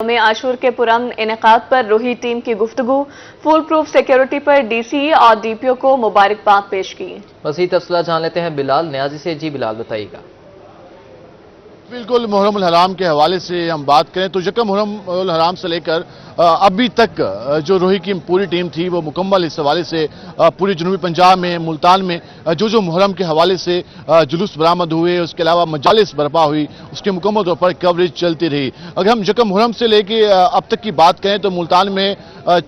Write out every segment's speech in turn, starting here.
में आशूर के पुरअमन इनेकाद पर रोही टीम की गुफ्तगू, फुल प्रूफ सिक्योरिटी पर डीसी और डीपीओ को मुबारकबाद पेश की। मज़ीद तफसीलात जान लेते हैं बिलाल न्याजी से। जी बिलाल, बताइएगा। बिल्कुल, मुहर्रम उल हराम के हवाले से हम बात करें तो यकम मुहर्रम उल हराम से लेकर अभी तक जो रोही की पूरी टीम थी वो मुकम्मल इस हवाले से पूरे जनूबी पंजाब में, मुल्तान में जो मुहर्रम के हवाले से जुलूस बरामद हुए, उसके अलावा मजालिस बर्पा हुई, उसकी मुकम्मल तौर पर कवरेज चलती रही। अगर हम यकम मुहर्रम से लेके अब तक की बात करें तो मुल्तान में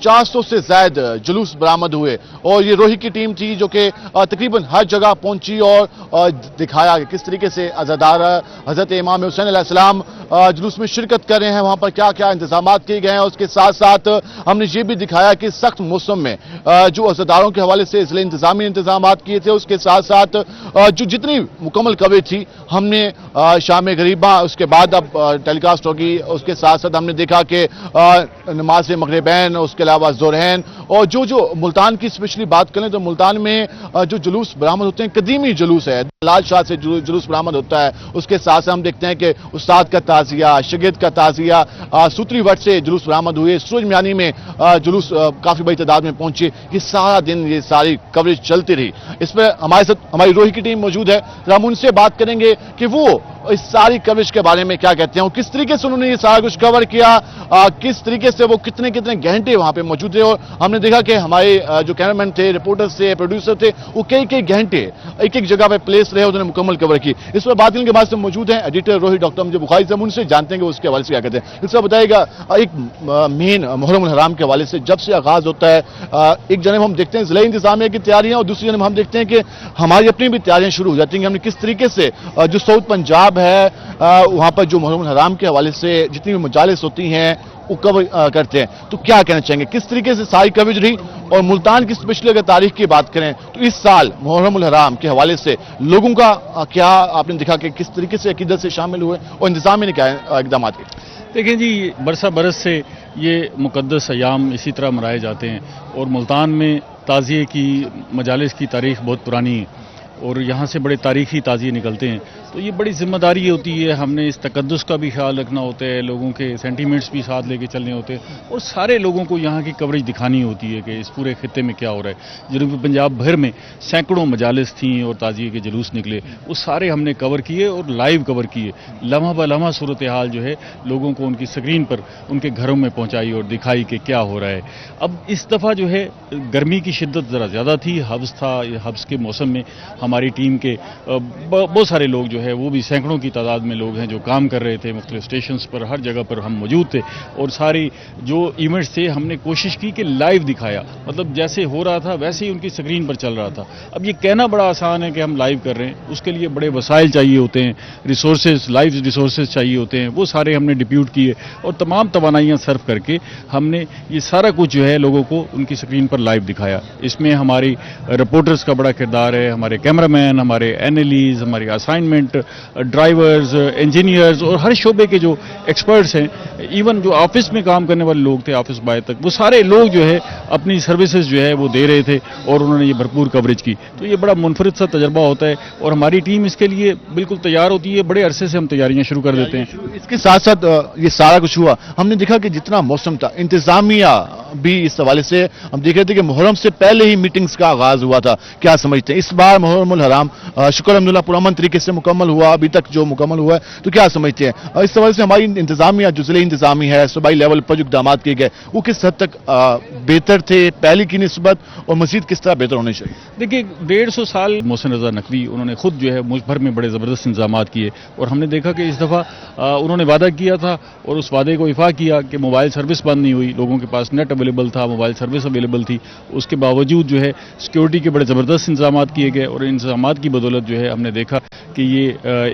400 से ज़ायद जुलूस बरामद हुए और ये रोही की टीम थी जो कि तकरीबन हर जगह पहुंची और दिखाया कि किस तरीके से अज़ादार हज़रत इमाम हुसैन अलैहिस्सलाम जुलूस में शिरकत कर रहे हैं, वहां पर क्या क्या इंतजाम किए गए हैं। उसके साथ साथ हमने ये भी दिखाया कि सख्त मौसम में जो अज़ादारों के हवाले से इसलिए इंतजामी इंतजाम किए थे। उसके साथ साथ जो जितनी मुकम्मल कवरेज थी हमने शाम गरीबा उसके बाद अब टेलीकास्ट होगी। उसके साथ साथ हमने देखा कि नमाज मगरिबैन, उसके अलावा ज़ोहरैन और जो मुल्तान की स्पेशली बात करें तो मुल्तान में जो जुलूस बरामद होते हैं कदीमी जुलूस है, लाल शाह से जुलूस बरामद होता है। उसके साथ साथ हम देखते हैं कि उस्ताद का ताज़िया, शागिर्द का ताज़िया, सूत्री वट से जुलूस बरामद हुए, सूरज मियानी में जुलूस काफी बड़ी तादाद में पहुंचे। ये सारा दिन ये सारी कवरेज चलती रही। इस पर हमारे साथ हमारी रोही की टीम मौजूद है, हम उनसे बात करेंगे कि वो इस सारी कवरेज के बारे में क्या कहते हैं, किस तरीके से उन्होंने ये सारा कुछ कवर किया, किस तरीके से वो कितने कितने घंटे वहां पे मौजूद थे। और हमने देखा कि हमारे जो कैमरामैन थे, रिपोर्टर्स थे, प्रोड्यूसर थे, वो कई कई घंटे एक एक जगह पे प्लेस रहे, उन्होंने मुकम्मल कवर की। इस पर बात करने के बाद से मौजूद हैं एडिटर रोही डॉक्टर मुझे बुखारी साहब, उनसे जानते हैं कि उसके हवाले से क्या कहते हैं। इसका बताइएगा, एक मेन मुहर्रम उल हराम के हवाले से जब से आगाज होता है, एक जनेब हम देखते हैं जिला इंतजामिया की तैयारियां और दूसरी जनेब हम देखते हैं कि हमारी अपनी भी तैयारियां शुरू हो जाती हैं। हमने किस तरीके से जो साउथ पंजाब है वहां पर जो मुहर्रम उल हराम के हवाले से जितनी भी मजालिस होती हैं वो कवर करते हैं, तो क्या कहना चाहेंगे, किस तरीके से सारी कवरेज रही। और मुल्तान की स्पेशली अगर तारीख की बात करें तो इस साल मुहर्रम उल हराम के हवाले से लोगों का क्या आपने देखा कि किस तरीके से अकीदत से शामिल हुए और इंतजाम ने क्या इकदाम किए। देखें जी, बरसा बरस से ये मुक़द्दस अयाम इसी तरह मनाए जाते हैं और मुल्तान में ताज़िए की मजालिस की तारीख़ बहुत पुरानी है और यहाँ से बड़े तारीख़ी ताज़िए निकलते हैं। तो ये बड़ी ज़िम्मेदारी होती है, हमने इस तक़द्दुस का भी ख्याल रखना होता है, लोगों के सेंटीमेंट्स भी साथ लेके चलने होते हैं और सारे लोगों को यहाँ की कवरेज दिखानी होती है कि इस पूरे खित्ते में क्या हो रहा है। जनूबी पंजाब भर में सैकड़ों मजालिस थीं और ताज़िए के जुलूस निकले, वो सारे हमने कवर किए और लाइव कवर किए। लम्हा ब लम्हा सूरत हाल जो है लोगों को उनकी स्क्रीन पर उनके घरों में पहुँचाई और दिखाई कि क्या हो रहा है। अब इस दफ़ा जो है गर्मी की शिद्दत ज़रा ज़्यादा थी, हब्स था, हब्स के मौसम में हमारी टीम के बहुत सारे लोग जो है वो भी सैकड़ों की तादाद में लोग हैं जो काम कर रहे थे मुख्तलिफ स्टेशंस पर, हर जगह पर हम मौजूद थे और सारी जो इवेंट्स थे हमने कोशिश की कि लाइव दिखाया, मतलब जैसे हो रहा था वैसे ही उनकी स्क्रीन पर चल रहा था। अब ये कहना बड़ा आसान है कि हम लाइव कर रहे हैं, उसके लिए बड़े वसाइल चाहिए होते हैं, रिसोर्सेज, लाइव रिसोर्सेज चाहिए होते हैं, वो सारे हमने डिप्यूट किए और तमाम तवानाइयाँ सर्व करके हमने ये सारा कुछ जो है लोगों को उनकी स्क्रीन पर लाइव दिखाया। इसमें हमारी रिपोर्टर्स का बड़ा किरदार है, हमारे कैमरामैन, हमारे एनालिस्ट, हमारे असाइनमेंट ड्राइवर्स, इंजीनियर्स और हर शोबे के जो एक्सपर्ट्स हैं, इवन जो ऑफिस में काम करने वाले लोग थे, ऑफिस बॉय तक, वो सारे लोग जो है अपनी सर्विसेज जो है वो दे रहे थे और उन्होंने ये भरपूर कवरेज की। तो ये बड़ा मुनफरिद सा तजर्बा होता है और हमारी टीम इसके लिए बिल्कुल तैयार होती है। बड़े अरसे से हम तैयारियां शुरू कर देते हैं। इसके साथ साथ ये सारा कुछ हुआ, हमने देखा कि जितना मौसम था, इंतजामिया भी इस हवाले से हम देख रहे थे कि मुहर्रम से पहले ही मीटिंग्स का आगाज हुआ था। क्या समझते हैं इस बार मुहर्रम उल हराम शुक्र अल्हम्दुलिल्लाह पुरअमन तरीके से मुकम्मल हुआ, अभी तक जो मुकम्मल हुआ है, तो क्या समझते हैं इस हवाले से हमारी इंतजामिया जो जिले इंतजामी है, सूबाई लेवल पर जो इक़दाम किए गए वो किस हद तक बेहतर थे पहले की निस्बत और मजीद किस तरह बेहतर होने चाहिए। देखिए 150 साल मोहसिन रज़ा नकवी उन्होंने खुद जो है मुल्क भर में बड़े ज़बरदस्त इंतजाम किए और हमने देखा कि इस दफ़ा उन्होंने वादा किया था और उस वादे को इफ़ा किया कि मोबाइल सर्विस बंद नहीं हुई, लोगों के पास नेट अवेलेबल था, मोबाइल सर्विस अवेलेबल थी। उसके बावजूद जो है सिक्योरिटी के बड़े ज़बरदस्त इंतजाम किए गए और इंतजाम की बदौलत जो है हमने देखा कि ये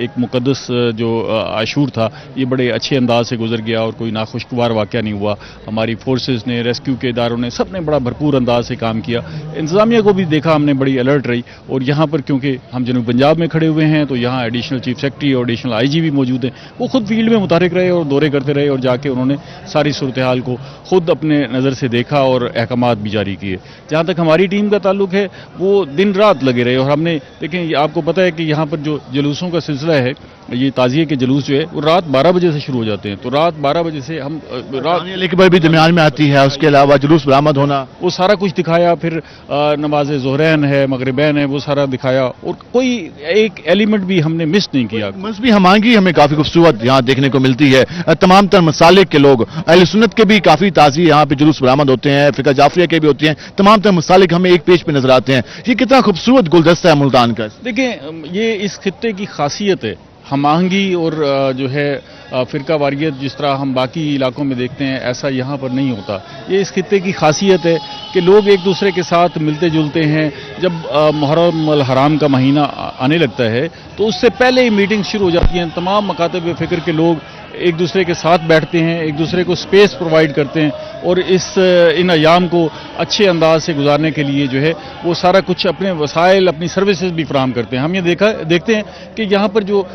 एक मुक़द्दस जो आशूर था ये बड़े अच्छे अंदाज से गुजर गया और कोई नाखुशगवार वाक़या नहीं हुआ। हमारी फोर्सेस ने, रेस्क्यू के इदारों ने, सब ने बड़ा भरपूर अंदाज से काम किया। इंतजामिया को भी देखा हमने बड़ी अलर्ट रही और यहाँ पर क्योंकि हम जनूब पंजाब में खड़े हुए हैं तो यहाँ एडिशनल चीफ सेक्रेटरी और एडिशनल आईजी भी मौजूद हैं, वो खुद फील्ड में मुतारिक रहे और दौरे करते रहे और जाके उन्होंने सारी सूरत हाल को खुद अपने नज़र से देखा और अहकामात भी जारी किए। जहाँ तक हमारी टीम का ताल्लुक है वो दिन रात लगे रहे और हमने देखें आपको पता है कि यहाँ पर जो जुलूसों का सिलसिला है ये ताज़िए के जुलूस जो है वो रात 12 बजे से शुरू हो जाते हैं। तो रात 12 बजे से हम रात लेकर भी दरमियान में आती है, उसके अलावा जुलूस बरामद होना, वो सारा कुछ दिखाया, फिर नमाज ज़ोहरैन है, मगरिबैन है, वो सारा दिखाया, और कोई एक एलिमेंट भी हमने मिस नहीं किया। मजहबी हमांगी हमें काफी खूबसूरत यहाँ देखने को मिलती है। तमाम तर मसालिक के लोग, अहले सुन्नत के भी काफी ताज़ी यहाँ पे जुलूस बरामद होते हैं, फिका जाफरिया के भी होते हैं, तमाम तर मसालिक हमें एक पेज पे नजर आते हैं। ये कितना खूबसूरत गुलदस्ता है मुल्तान का। देखें, ये इस खित्ते की खासियत है, हमांगी और जो है फ़िरका वारियत जिस तरह हम बाकी इलाकों में देखते हैं, ऐसा यहाँ पर नहीं होता। ये इस खित्ते की खासियत है कि लोग एक दूसरे के साथ मिलते जुलते हैं। जब मुहर्रम अल हराम का महीना आने लगता है तो उससे पहले ही मीटिंग शुरू हो जाती हैं। तमाम मकातब फ़िक्र के लोग एक दूसरे के साथ बैठते हैं, एक दूसरे को स्पेस प्रोवाइड करते हैं, और इन अयाम को अच्छे अंदाज से गुजारने के लिए जो है वो सारा कुछ अपने वसाइल, अपनी सर्विसेज भी फराहम करते हैं। हम ये देखते हैं कि यहाँ पर जो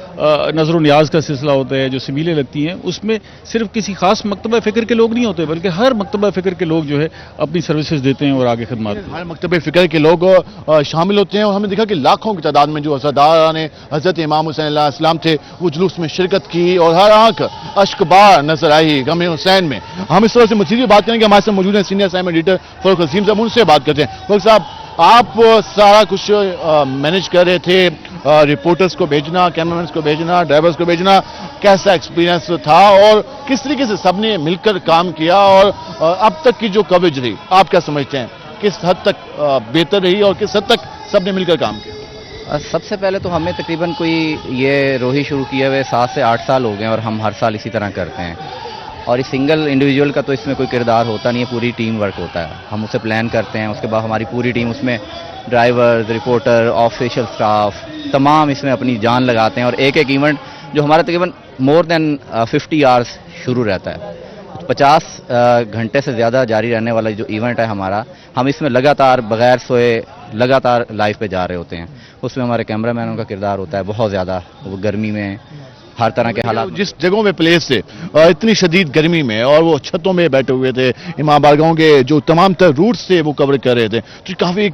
नज़र न्याज का सिलसिला होता है, जो सबीलें लगती हैं, उसमें सिर्फ किसी खास मकतबा फ़िक्र के लोग नहीं होते, बल्कि हर मकतबा फ़िक्र के लोग जो है अपनी सर्विसेज देते हैं और आगे खिदमत देते हैं। हर मकतबे फ़िक्र के लोग शामिल होते हैं, और हमने देखा कि लाखों की तादाद में जो अज़ादार ने हज़रत इमाम हुसैन अलैहिस्सलाम थे वो जुलूस में शिरकत की, और हर आंख अश्कबार नजर आई गम हुसैन में। हम इस तरह से मज़ीद बात करेंगे, हमारे साथ मौजूद हैं सीनियर साइम एडिटर फ़रूक अज़ीम साहब, उनसे बात करते हैं। फ़रूक साहब, आप सारा कुछ मैनेज कर रहे थे, रिपोर्टर्स को भेजना, कैमरामैन को भेजना, ड्राइवर्स को भेजना, कैसा एक्सपीरियंस था और किस तरीके से सबने मिलकर काम किया, और अब तक की जो कवरेज रही आप क्या समझते हैं, किस हद तक बेहतर रही और किस हद तक सबने मिलकर काम किया? सबसे पहले तो हमें तकरीबन कोई ये रोही शुरू किए हुए 7 से 8 साल हो गए, और हम हर साल इसी तरह करते हैं। और इस सिंगल इंडिविजुअल का तो इसमें कोई किरदार होता नहीं है, पूरी टीम वर्क होता है। हम उसे प्लान करते हैं, उसके बाद हमारी पूरी टीम उसमें ड्राइवर्स, रिपोर्टर, ऑफिशियल स्टाफ तमाम इसमें अपनी जान लगाते हैं। और एक एक इवेंट जो हमारा तकरीबन मोर देन 50 आवर्स शुरू रहता है, 50 घंटे से ज़्यादा जारी रहने वाला जो इवेंट है हमारा, हम इसमें लगातार बगैर सोए लगातार लाइव पे जा रहे होते हैं। उसमें हमारे कैमरामैनों का किरदार होता है बहुत ज़्यादा, वो गर्मी में हर तरह के हालात, जिस जगहों में प्लेस थे इतनी शदीद गर्मी में, और वो छतों में बैठे हुए थे, इमाम बारगाहों के जो तमाम तर रूट्स थे वो कवर कर रहे थे, तो काफ़ी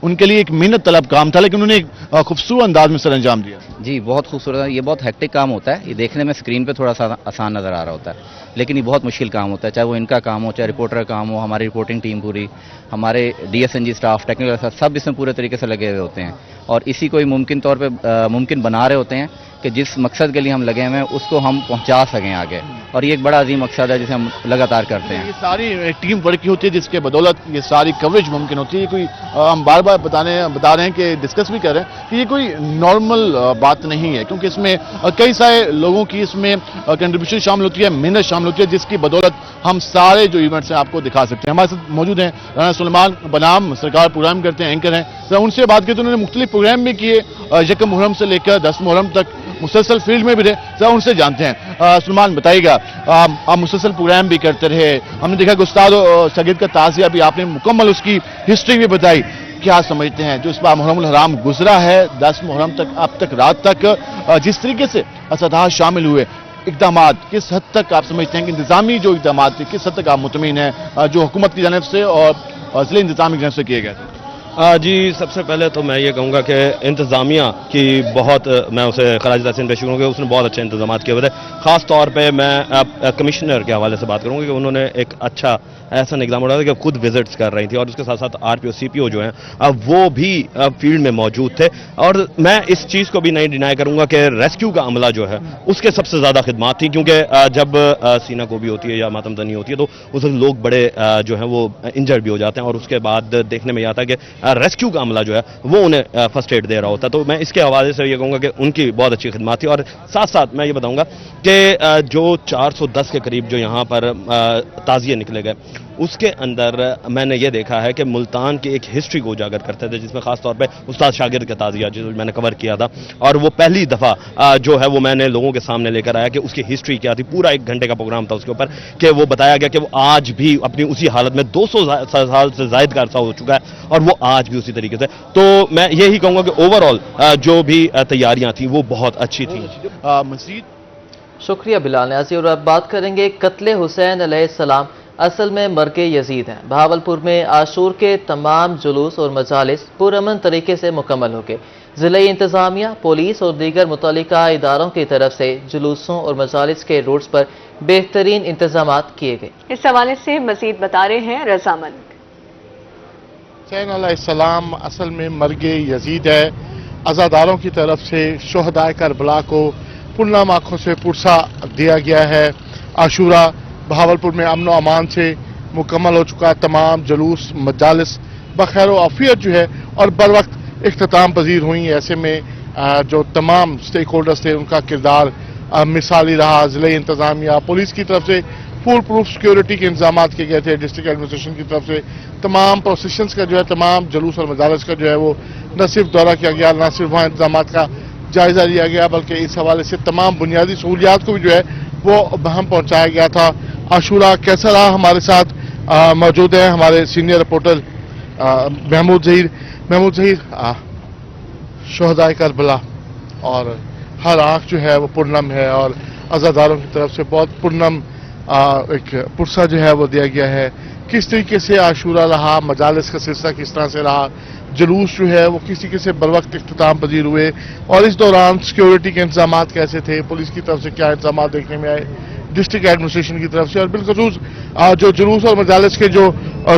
उनके लिए एक मेहनत तलब काम था, लेकिन उन्होंने एक खूबसूरत अंदाज में सर अंजाम दिया। जी बहुत खूबसूरत है। ये बहुत हेक्टिक काम होता है, ये देखने में स्क्रीन पे थोड़ा सा आसान नज़र आ रहा होता है, लेकिन ये बहुत मुश्किल काम होता है। चाहे वो इनका काम हो, चाहे रिपोर्टर का काम हो, हमारी रिपोर्टिंग टीम पूरी, हमारे DSNG स्टाफ, टेक्निकल स्टाफ, सब इसमें पूरे तरीके से लगे हुए होते हैं, और इसी को ही मुमकिन तौर पे मुमकिन बना रहे होते हैं कि जिस मकसद के लिए हम लगे हुए हैं उसको हम पहुंचा सकें आगे। और ये एक बड़ा अजीम मकसद है जिसे हम लगातार करते हैं। ये सारी टीम वर्क की होती है जिसके बदौलत ये सारी कवरेज मुमकिन होती है। कोई हम बार बार बता रहे हैं कि डिस्कस भी कर रहे हैं कि ये कोई नॉर्मल बात नहीं है, क्योंकि इसमें कई सारे लोगों की इसमें कंट्रीब्यूशन शामिल होती है, मेहनत शामिल होती है, जिसकी बदौलत हम सारे जो इवेंट्स हैं आपको दिखा सकते हैं। हमारे साथ मौजूद हैं राना सुलेमान बनाम, सरकार प्रोग्राम करते हैं, एंकर हैं, सर उनसे बात करते हैं। उन्होंने मुख्तलिफ प्रोग्राम भी किए, 1 मुहर्रम से लेकर 10 मुहर्रम तक मुसलसल फील्ड में भी रहे, सर उनसे जानते हैं। सुलेमान बताइएगा, आप मुसलसल प्रोग्राम भी करते रहे, हमने देखा कि उस्ताद सगीद का ताज़िया भी आपने मुकम्मल उसकी हिस्ट्री भी बताई, क्या समझते हैं जो इस बार मुहर्रम हराम गुजरा है 10 मुहर्रम तक, अब तक रात तक जिस तरीके से असदात शामिल हुए, इक़दामात किस हद तक आप समझते हैं कि इंतजामी जो इक़दामात थे किस हद तक आप मुतमिन हैं जो हुकूमत की जानिब से और ज़िले इंतजामी की जानिब से किए गए थे? जी, सबसे पहले तो मैं ये कहूँगा कि इंतज़ामिया की बहुत मैं उसे खराज तहसीन पेश करूँगा, उसने बहुत अच्छे इंतजाम किए हुए थे। ख़ास तौर पे मैं कमिश्नर के हवाले से बात करूँगा कि उन्होंने एक अच्छा ऐसा निगरान उठाया कि खुद विजिट्स कर रही थी, और उसके साथ साथ RPO CPO जो हैं वो भी फील्ड में मौजूद थे। और मैं इस चीज़ को भी नहीं डिनाई करूँगा कि रेस्क्यू का अमला जो है उसके सबसे ज़्यादा खिदमत थी, क्योंकि जब सीना गोभी होती है या मातमदनी होती है तो उस लोग बड़े जो हैं वो इंजर्ड भी हो जाते हैं, और उसके बाद देखने में आता है कि रेस्क्यू का अमला जो है वो उन्हें फर्स्ट एड दे रहा होता है। तो मैं इसके हवाले से ये कहूँगा कि उनकी बहुत अच्छी खिदमत थी। और साथ साथ मैं ये बताऊँगा कि जो 410 के करीब जो यहाँ पर ताज़िए निकले गए, उसके अंदर मैंने ये देखा है कि मुल्तान की एक हिस्ट्री को उजागर करते थे, जिसमें खास तौर पे उस्ताद शागिर्द का ताज़िया जो मैंने कवर किया था, और वो पहली दफ़ा जो है वो मैंने लोगों के सामने लेकर आया कि उसकी हिस्ट्री क्या थी। पूरा 1 घंटे का प्रोग्राम था उसके ऊपर, कि वो बताया गया कि वो आज भी अपनी उसी हालत में 200 साल से ज़ायद का अरसा हो चुका है, और वो आज भी उसी तरीके से। तो मैं यही कहूँगा कि ओवरऑल जो भी तैयारियाँ थी वो बहुत अच्छी थी। मज़ीद शुक्रिया बिलाल न्याज़ी। और अब बात करेंगे कत्ले हुसैन अलैहिस्सलाम असल में मरके यजीद हैं। बहावलपुर में आशूर के तमाम जुलूस और मजालिस पुरअमन तरीके से मुकम्मल हो गए। ضلعی انتظامیہ، پولیس اور دیگر متعلقہ اداروں کی طرف سے جلوسوں اور مجالس کے روٹس پر بہترین انتظامات کیے گئے۔ اس حوالے سے مزید بتا رہے ہیں رضا ملک۔ حسین علیہ السلام اصل میں مرگ یزید ہے۔ عزاداروں کی طرف سے شہدائے کربلا کو پرنام آنکھوں سے پرسا دیا گیا ہے۔ عاشورہ بہاولپور میں امن و امان سے مکمل ہو چکا ہے۔ تمام جلوس مجالس بخیر و عافیت جو ہے اور بر وقت اختتام پذیر ہوئی۔ ایسے میں جو تمام سٹیک ہولڈرز تھے ان کا کردار مثالی رہا۔ ضلعی انتظامیہ، پولیس کی طرف سے فول پروف سیکیورٹی کے انتظامات کیے گئے تھے۔ ڈسٹرکٹ ایڈمنسٹریشن کی طرف سے تمام پروسیشنز کا جو ہے، تمام جلوس اور مجالس کا جو ہے وہ نہ صرف دورہ کیا گیا، نہ صرف وہاں انتظامات کا جائزہ لیا گیا، بلکہ اس حوالے سے تمام بنیادی سہولیات کو بھی جو ہے وہ بہم پہنچایا گیا تھا۔ عاشورہ کیسا رہا؟ ہمارے ساتھ موجود ہیں ہمارے سینئر رپورٹر محمود ظہیر۔ محمود ظہیر، شہدائے کربلا اور ہر آنکھ جو ہے وہ پرنم ہے اور عزاداروں کی طرف سے بہت پرنم ایک پرسہ جو ہے وہ دیا گیا ہے۔ کس طریقے سے عاشورہ رہا؟ مجالس کا سلسلہ کس طرح سے رہا؟ جلوس جو ہے وہ کس طریقے سے بر وقت اختتام پذیر ہوئے اور اس دوران سیکیورٹی کے انتظامات کیسے تھے؟ پولیس کی طرف سے کیا انتظامات دیکھنے میں آئے؟ ڈسٹرکٹ ایڈمنسٹریشن کی طرف سے اور بالخصوص جو جلوس اور مجالس کے جو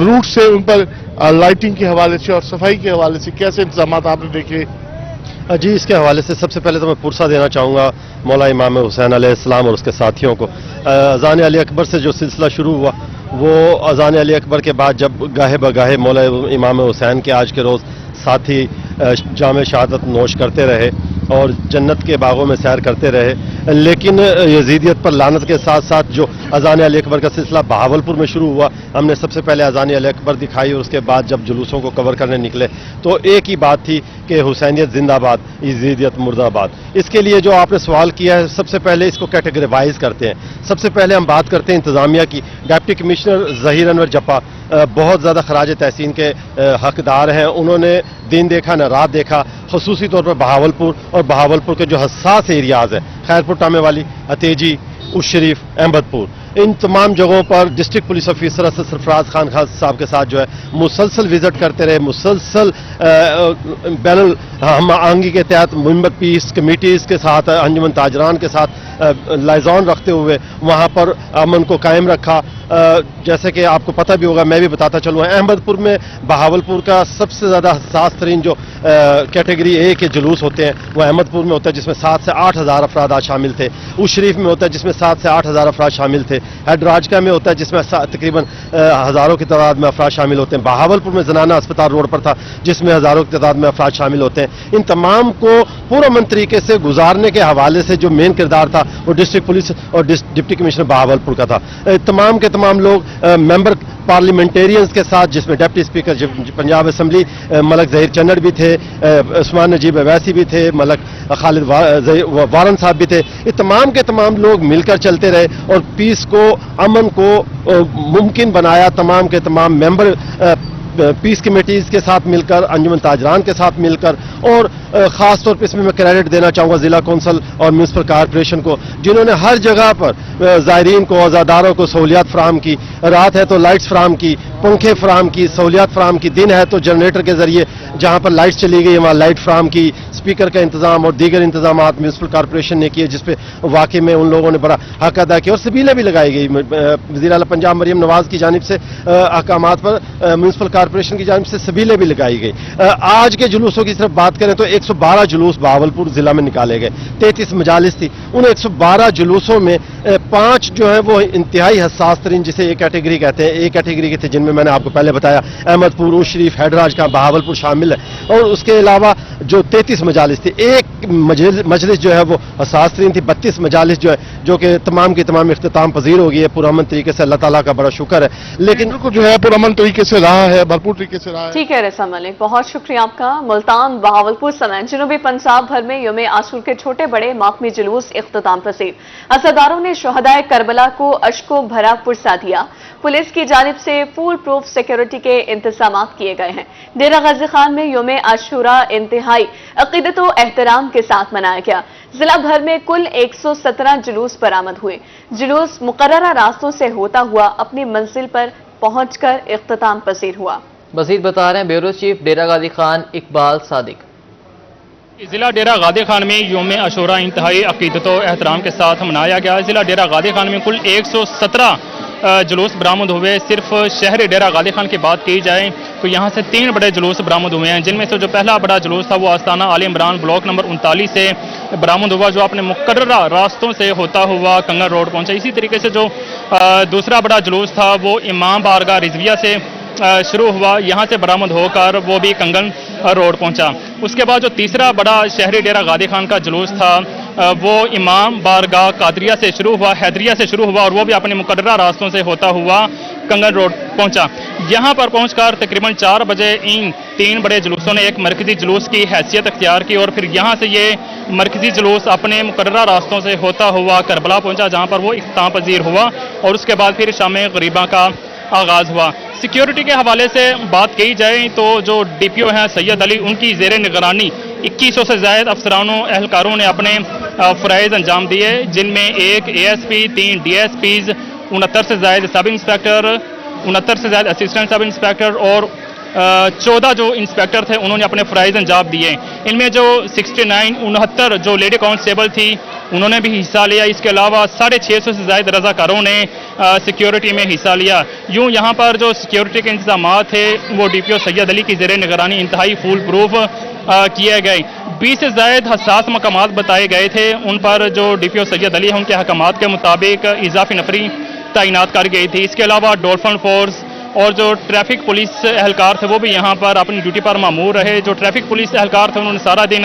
روٹس تھے ان پر لائٹنگ کے حوالے سے اور صفائی کے حوالے سے کیسے انتظامات آپ نے دیکھے؟ جی، اس کے حوالے سے سب سے پہلے تو میں پرسہ دینا چاہوں گا مولا امام حسین علیہ السلام اور اس کے ساتھیوں کو۔ اذان علی اکبر سے جو سلسلہ شروع ہوا وہ اذان علی اکبر کے بعد جب گاہے بگاہے مولا امام حسین کے آج کے روز ساتھی جام شہادت نوش کرتے رہے اور جنت کے باغوں میں سیر کرتے رہے، لیکن یزیدیت پر لعنت کے ساتھ ساتھ جو اذان علی اکبر کا سلسلہ بہاولپور میں شروع ہوا، ہم نے سب سے پہلے اذان علی اکبر دکھائی اور اس کے بعد جب جلوسوں کو کور کرنے نکلے تو ایک ہی بات تھی کہ حسینیت زندہ باد، یزیدیت مردہ باد۔ اس کے لیے جو آپ نے سوال کیا ہے، سب سے پہلے اس کو کیٹیگریوائز کرتے ہیں۔ سب سے پہلے ہم بات کرتے ہیں انتظامیہ کی۔ ڈپٹی کمشنر ظہیر انور جپا بہت زیادہ خراج تحسین کے حقدار ہیں۔ انہوں نے دن دیکھا نہ رات دیکھا، خصوصی طور پر بہاولپور اور بہاولپور کے جو حساس ایریاز ہیں، خیرپور ٹامے والی، اتیجی، اش شریف، احمد پور، ان تمام جگہوں پر ڈسٹرکٹ پولیس آفیسر اسد سرفراز خان صاحب کے ساتھ جو ہے مسلسل وزٹ کرتے رہے، مسلسل بین ہم آہنگی کے تحت ممبر پیس کمیٹیز کے ساتھ، انجمن تاجران کے ساتھ لائزون رکھتے ہوئے وہاں پر امن کو قائم رکھا۔ جیسے کہ آپ کو پتہ بھی ہوگا، میں بھی بتاتا چلوں، احمد پور میں بہاولپور کا سب سے زیادہ حساس ترین جو کیٹیگری اے کے جلوس ہوتے ہیں وہ احمد پور میں ہوتا ہے، جس میں 7 سے 8 ہزار افراد آج شامل تھے۔ اس شریف میں ہوتا ہے جس میں 7 سے 8 ہزار افراد شامل تھے۔ ہیڈ راجکا میں ہوتا ہے جس میں تقریباً ہزاروں کی تعداد میں افراد شامل ہوتے ہیں۔ بہاولپور میں زنانہ اسپتال روڈ پر تھا جس میں ہزاروں کی تعداد میں افراد شامل ہوتے ہیں۔ ان تمام کو پرامن طریقے سے گزارنے کے حوالے سے جو مین کردار تھا وہ ڈسٹرکٹ پولیس اور ڈپٹی کمشنر بہاولپور کا تھا۔ تمام کے تمام لوگ ممبر پارلیمنٹیرینز کے ساتھ، جس میں ڈپٹی اسپیکر پنجاب اسمبلی ملک ظہیر چنڑ بھی تھے، عثمان نجیب اویسی بھی تھے، ملک خالد وارن صاحب بھی تھے، یہ تمام کے تمام لوگ مل کر چلتے رہے اور پیس کو، امن کو ممکن بنایا۔ تمام کے تمام ممبر پیس کمیٹیز کے ساتھ مل کر، انجمن تاجران کے ساتھ مل کر، اور خاص طور پر اس میں کریڈٹ دینا چاہوں گا ضلع کونسل اور میونسپل کارپوریشن کو، جنہوں نے ہر جگہ پر زائرین کو، عزاداروں کو سہولیات فراہم کی۔ رات ہے تو لائٹس فراہم کی، پنکھے فراہم کی، سہولیات فراہم کی۔ دن ہے تو جنریٹر کے ذریعے جہاں پر لائٹس چلی گئی وہاں لائٹ فراہم کی۔ اسپیکر کا انتظام اور دیگر انتظامات میونسپل کارپوریشن نے کیے، جس پہ واقعی میں ان لوگوں نے بڑا حق ادا کیا اور سبیلیں بھی لگائی گئی۔ وزیر اعلیٰ پنجاب مریم نواز کی جانب سے احکامات پر میونسپل کارپوریشن کی جانب سے سبیلیں بھی لگائی گئی۔ آج کے جلوسوں کی صرف بات کریں تو 112 جلوس بہاولپور ضلع میں نکالے گئے، 33 مجالس تھی۔ ان 112 جلوسوں میں 5 جو ہیں وہ انتہائی حساس ترین، جسے اے کیٹیگری کہتے ہیں، اے کیٹیگری کے تھے، جن میں نے آپ کو پہلے بتایا احمد پور، اش شریف، ہیڈ راج کا، بہاولپور شامل ہے۔ اور اس کے علاوہ جو 33 مجالس تھی، ایک مجلس جو ہے وہ حساس ترین تھی، 32 مجالس جو کہ تمام کی تمام اختتام پذیر ہو گئی ہے پرامن طریقے سے، اللہ تعالیٰ کا بڑا شکر ہے۔ لیکن جو ہے پرامن طریقے سے رہا ہے، بھرپور طریقے سے رہا ہے۔ ٹھیک ہے رضا ملک، بہت شکریہ آپ کا۔ ملتان، بہاولپور سمیت جنوبی پنجاب بھر میں یوم عاشور کے چھوٹے بڑے ماکمی جلوس اختتام پذیر۔ عزاداروں نے شہدائے کربلا کو اشکوں بھرا پرسہ دیا۔ پولیس کی جانب سے فول پروف سیکیورٹی کے انتظامات کیے گئے ہیں۔ ڈیرہ غازی خان میں یوم عاشورہ انتہائی عقیدت و احترام کے ساتھ منایا گیا۔ ضلع بھر میں کل 117 جلوس برآمد ہوئے۔ جلوس مقررہ راستوں سے ہوتا ہوا اپنی منزل پر پہنچ کر اختتام پذیر ہوا۔ مزید بتا رہے ہیں بیورو چیف ڈیرہ غازی خان اقبال صادق۔ ضلع ڈیرہ غادر خان میں یوم عاشورہ انتہائی عقیدت و احترام کے ساتھ منایا گیا۔ ضلع ڈیرہ غادر خان میں کل 117 جلوس برآمد ہوئے۔ صرف شہر ڈیرہ غادر خان کی بات کی جائے تو یہاں سے 3 بڑے جلوس برآمد ہوئے ہیں، جن میں سے جو پہلا بڑا جلوس تھا وہ آستانہ آل عمران بلاک نمبر 39 سے برآمد ہوا، جو اپنے مقررہ راستوں سے ہوتا ہوا کنگن روڈ پہنچا۔ اسی طریقے سے جو دوسرا بڑا جلوس تھا وہ امام بارگاہ رضویہ سے شروع ہوا، یہاں سے برآمد ہو کر وہ بھی کنگن روڈ پہنچا۔ اس کے بعد جو تیسرا بڑا شہری ڈیرہ غادر خان کا جلوس تھا وہ امام بارگاہ قادریہ سے شروع ہوا، حیدریہ سے شروع ہوا، اور وہ بھی اپنے مقررہ راستوں سے ہوتا ہوا کنگن روڈ پہنچا۔ یہاں پر پہنچ کر تقریباً 4 بجے ان 3 بڑے جلوسوں نے ایک مرکزی جلوس کی حیثیت اختیار کی، اور پھر یہاں سے یہ مرکزی جلوس اپنے مقررہ راستوں سے ہوتا ہوا کربلا پہنچا، جہاں پر وہ اختتام پذیر ہوا، اور اس کے بعد پھر شام غریبہ کا آغاز ہوا۔ سیکیورٹی کے حوالے سے بات کی جائے تو جو ڈی پی او ہیں سید علی، ان کی زیر نگرانی 2100 سے زائد افسرانوں اہلکاروں نے اپنے فرائض انجام دیے، جن میں 1 ASP، 3 DSPs، 69 سے زائد سب انسپیکٹر، 69 سے زائد اسسٹنٹ سب انسپیکٹر اور 14 جو انسپیکٹر تھے انہوں نے اپنے فرائض انجام دیے۔ ان میں جو 69 جو لیڈی کانسٹیبل تھی انہوں نے بھی حصہ لیا۔ اس کے علاوہ 650 سے زائد رضاکاروں نے سیکیورٹی میں حصہ لیا۔ یوں یہاں پر جو سیکیورٹی کے انتظامات تھے وہ ڈی پی او سید علی کی زیر نگرانی انتہائی فول پروف کیے گئے۔ 20 سے زائد حساس مقامات بتائے گئے تھے، ان پر جو ڈی پی او سید علی ہیں ان کے احکامات کے مطابق اضافی نفری تعینات کر گئی تھی۔ اس کے علاوہ ڈولفن فورس اور جو ٹریفک پولیس اہلکار تھے وہ بھی یہاں پر اپنی ڈیوٹی پر مامور رہے۔ جو ٹریفک پولیس اہلکار تھے انہوں نے سارا دن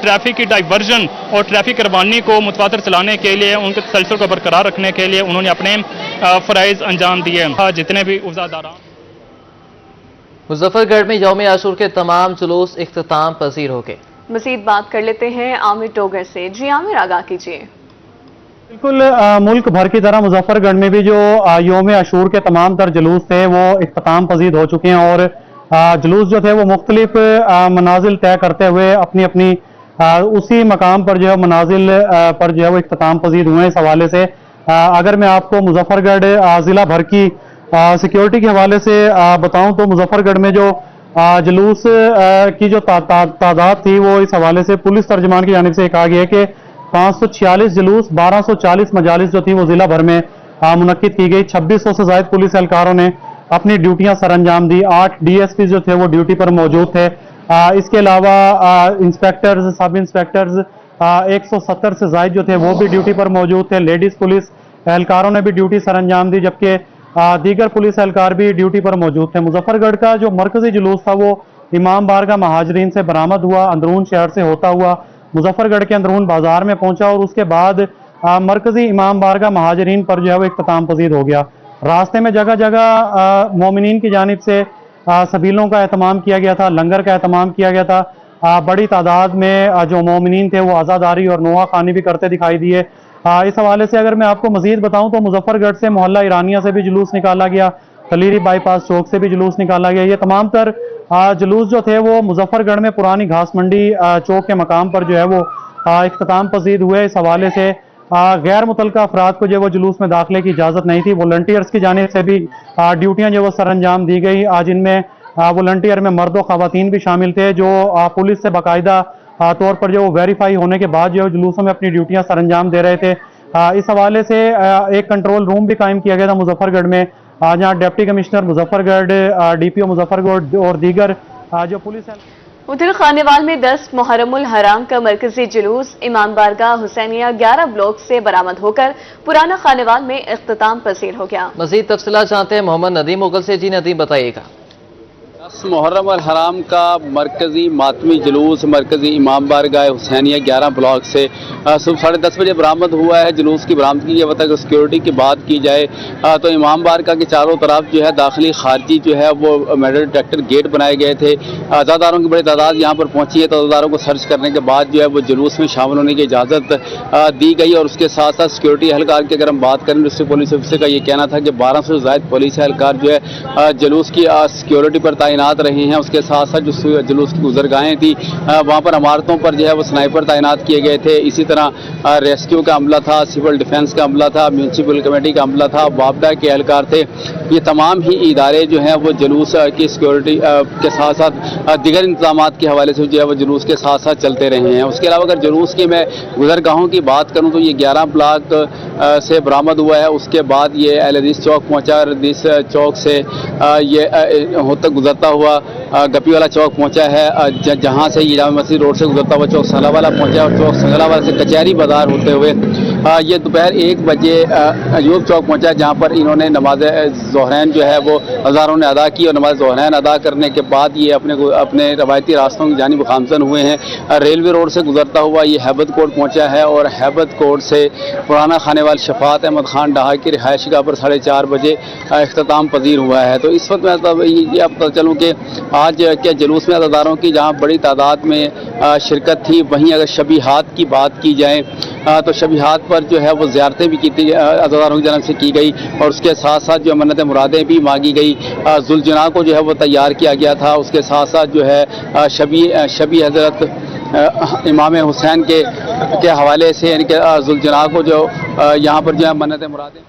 ٹریفک کی ڈائیورژن اور ٹریفک روانی کو متواتر چلانے کے لیے، ان کے تسلسل کو برقرار رکھنے کے لیے انہوں نے اپنے فرائض انجام دیے۔ جتنے بھی عزاداران مظفر گڑھ میں یوم عاشور کے تمام جلوس اختتام پذیر ہو گئے۔ مزید بات کر لیتے ہیں عامر ٹوگر سے۔ جی عامر، آگاہ کیجیے۔ بالکل ملک بھر کی طرح مظفر گڑھ میں بھی جو یوم عاشور کے تمام تر جلوس تھے وہ اختتام پذیر ہو چکے ہیں، اور جلوس جو تھے وہ مختلف منازل طے کرتے ہوئے اپنی اپنی اسی مقام پر جو ہے منازل پر جو ہے وہ اختتام پذیر ہوئے ہیں۔ اس حوالے سے اگر میں آپ کو مظفر گڑھ ضلع بھر کی سیکیورٹی کے حوالے سے بتاؤں تو مظفر گڑھ میں جو جلوس کی جو تعداد تھی وہ اس حوالے سے پولیس ترجمان کی جانب سے کہا گیا ہے کہ 546 جلوس 1240 مجالس جو تھی وہ ضلع بھر میں منعقد کی گئی۔ 2600 سے زائد پولیس اہلکاروں نے اپنی ڈیوٹیاں سر انجام دی۔ 8 DSP جو تھے وہ ڈیوٹی پر موجود تھے۔ اس کے علاوہ انسپیکٹرز، سب انسپیکٹرز 170 سے زائد جو تھے وہ بھی ڈیوٹی پر موجود تھے۔ لیڈیز پولیس اہلکاروں نے بھی ڈیوٹی سر انجام دی، جبکہ دیگر پولیس اہلکار بھی ڈیوٹی پر موجود تھے۔ مظفر گڑھ کا جو مرکزی جلوس تھا وہ امام بارگاہ مہاجرین سے برآمد ہوا، اندرون شہر سے ہوتا ہوا مظفر گڑھ کے اندرون بازار میں پہنچا، اور اس کے بعد مرکزی امام بارگاہ مہاجرین پر جو ہے وہ اختتام پذیر ہو گیا۔ راستے میں جگہ جگہ مومنین کی جانب سے سبیلوں کا اہتمام کیا گیا تھا، لنگر کا اہتمام کیا گیا تھا۔ بڑی تعداد میں جو مومنین تھے وہ عزاداری اور نوحہ خوانی بھی کرتے دکھائی دیے۔ اس حوالے سے اگر میں آپ کو مزید بتاؤں تو مظفر گڑھ سے محلہ ایرانیہ سے بھی جلوس نکالا گیا، کلیری بائی پاس چوک سے بھی جلوس نکالا گیا۔ یہ تمام تر جلوس جو تھے وہ مظفر گڑھ میں پرانی گھاس منڈی چوک کے مقام پر جو ہے وہ اختتام پذیر ہوئے۔ اس حوالے سے غیر متعلقہ افراد کو جو وہ جلوس میں داخلے کی اجازت نہیں تھی۔ والنٹیئرز کی جانب سے بھی ڈیوٹیاں جو وہ سر انجام دی گئی۔ جن میں والنٹیئر میں مرد و خواتین بھی شامل تھے، جو پولیس سے باقاعدہ طور پر جو ویریفائی ہونے کے بعد جو جلوسوں میں اپنی ڈیوٹیاں سر انجام دے رہے تھے۔ اس حوالے سے ایک کنٹرول روم بھی قائم کیا گیا تھا مظفر گڑھ میں، جہاں ڈپٹی کمشنر مظفر گڑھ، ڈی پی او مظفر گڑھ اور دیگر جو پولیس ادھر خانیوال میں 10 محرم الحرام کا مرکزی جلوس امام بارگاہ حسینیہ 11 بلاک سے برآمد ہو کر پرانا خانیوال میں اختتام پذیر ہو گیا۔ مزید تفصیلات جانتے ہیں محمد ندیم مغل سے۔ جی ندیم، بتائیے گا۔ محرم الحرام کا مرکزی ماتمی جلوس مرکزی امام بارگاہ حسینیہ 11 بلاک سے صبح 10:30 بجے برآمد ہوا ہے۔ جلوس کی برآمدگی کے وقت اگر سیکیورٹی کی بات کی جائے تو امام بارگاہ کے چاروں طرف جو ہے داخلی خارجی جو ہے وہ میٹل ڈیٹیکٹر گیٹ بنائے گئے تھے۔ عزاداروں کی بڑی تعداد یہاں پر پہنچی ہے، تو عزاداروں کو سرچ کرنے کے بعد جو ہے وہ جلوس میں شامل ہونے کی اجازت دی گئی، اور اس کے ساتھ ساتھ سیکیورٹی اہلکار کی اگر ہم بات کریں ڈسٹرکٹ پولیس آفیسر کا یہ کہنا تھا کہ 1200 سے زائد پولیس اہلکار جو ہے جلوس کی سیکیورٹی پر تعینات तैनात रहे हैं। उसके साथ साथ जो जुलूस की गुजरगाहें थी वहाँ पर इमारतों पर जो है वो स्नाइपर तैनात किए गए थे। इसी तरह रेस्क्यू का अमला था, सिविल डिफेंस का अमला था, म्यूनसिपल कमेटी का अमला था, वापडा के एहलकार थे। ये तमाम ही इदारे जो हैं वो जुलूस की सिक्योरिटी के साथ साथ दीगर इंतजाम के हवाले से जो है वो जुलूस के साथ साथ चलते रहे हैं। उसके अलावा अगर जुलूस की मैं गुजरगाहों की बात करूँ तो ये 11 ब्लॉक से बरामद हुआ है। उसके बाद ये अलीस चौक पहुँचा, अलीस चौक से ये होता गुजरता हुआ गपीवाला चौक पहुँचा है, जहाँ से ये जामा मस्जिद रोड से गुजरता हुआ चौक सलावाला पहुँचा और चौक सलावाला से कचहरी बाजार होते हुए ये दोपहर 1 बजे अयूब चौक पहुँचा, जहाँ पर इन्होंने नमाज ज़ोहरैन जो है वो हज़ारों ने अदा की और नमाज ज़ोहरैन अदा करने के बाद ये अपने रवायती रास्तों की जानिब गामज़न हुए हैं। रेलवे रोड से गुजरता हुआ ये हैबत कोर्ट पहुँचा है और हैबत कोर्ट से पुराना खानेवाल शफात अहमद खान डाहा की रिहाइश गाह पर 4:30 बजे अख्ताम पजीर हुआ है। तो इस वक्त मैं ये आप पता चलूँ कि आज के जुलूस में अज़ादारों की जहाँ बड़ी तादाद में शिरकत थी, वहीं अगर शबीहात की बात की जाए तो शबीहात पर जो है वो ज़ियारतें भी की अज़ादारों की जानब से की गई और उसके साथ साथ जो मन्नत मुरादें भी मांगी गई। जुलजना को जो है वो तैयार किया गया था। उसके साथ साथ जो है शबी हज़रत इमाम हुसैन के हवाले से इनके जुलजना को जो यहाँ पर जो है मन्नत मुरादें।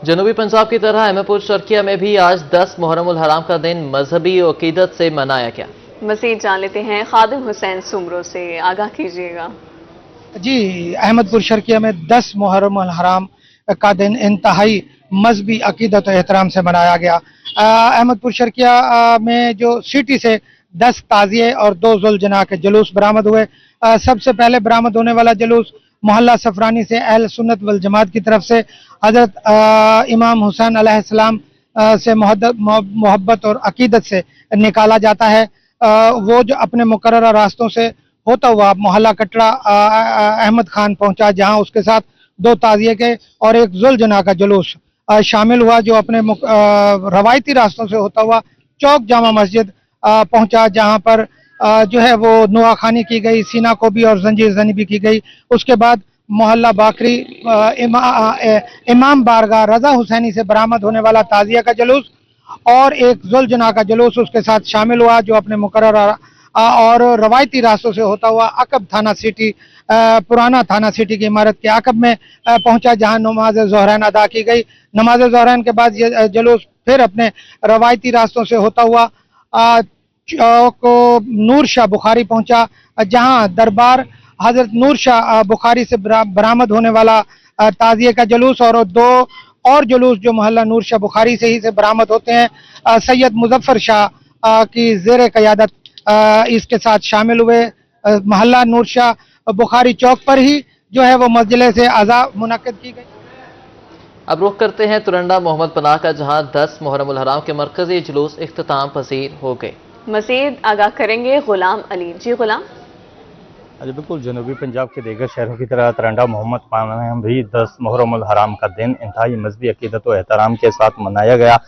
जनूबी पंजाब की तरह अहमदपुर शर्किया में भी आज 10 मुहर्रम उल हराम का दिन मजहबी अकीदत से मनाया गया। मज़ीद जान लेते हैं खादिम हुसैन सुमरो से, आगाह कीजिएगा। जी, अहमदपुर शर्किया में 10 मुहर्रम अल हराम का दिन इंतहाई मजहबी अकीदत और एहतराम से मनाया गया। अहमदपुर शर्किया में जो सिटी से 10 ताज़िए और 2 जुलजना के जुलूस बरामद हुए। सबसे पहले बरामद होने वाला जुलूस मोहल्ला सफरानी से अहल सुन्नत वल जमात की तरफ से हजरत इमाम हुसैन अलैहिस्सलाम से मोहब्बत और अकीदत से निकाला जाता है। वो जो अपने मुकर्रर रास्तों से होता हुआ मोहल्ला कटरा अहमद खान पहुंचा, जहां उसके साथ 2 ताज़िए के और 1 जुलजना का जुलूस शामिल हुआ, जो अपने रवायती रास्तों से होता हुआ चौक जामा मस्जिद पहुंचा, जहां पर जो है वो नुआखानी की गई, सीना कोबी और जंजीर जनी भी की गई। उसके बाद मोहल्ला बाकरी इमाम बारगाह रजा हुसैनी से बरामद होने वाला ताज़िया का जुलूस और 1 जुलजना का जुलूस उसके साथ शामिल हुआ, जो अपने मुकर्रर और रवायती रास्तों से होता हुआ अकब थाना सिटी पुराना थाना सिटी की इमारत के अकब में पहुंचा, जहां नमाज ज़ोहरैन अदा की गई। नमाज ज़ोहरैन के बाद ये जुलूस फिर अपने रवायती रास्तों से होता हुआ चौक नूर शाह बुखारी पहुंचा, जहां दरबार हजरत नूर शाह बुखारी से बरामद होने वाला ताज़िए का जुलूस और 2 और जुलूस जो मोहल्ला नूर शाह बुखारी से ही से बरामद होते हैं सैयद मुजफ्फर शाह की ज़ेर क़यादत इसके साथ शामिल हुए। मोहल्ला नूर शाह बुखारी चौक पर ही जो है वो मजलिस अज़ा मुनक़्क़िद की गई। अब रुख करते हैं तुरंडा मोहम्मद पनाह का, जहां 10 मुहर्रम उल हराम के मरकजी जुलूस इख्तिताम पजीर हो गए। मज़ीद आगाह करेंगे गुलाम अली। जी गुलाम। अरे बिल्कुल, जनूबी पंजाब के दीगर शहरों की तरह तुरंडा मोहम्मद पनाह में भी 10 मुहर्रम उल हराम का दिन इंतहाई मजहबी अकीदत और एहतराम के साथ मनाया गया।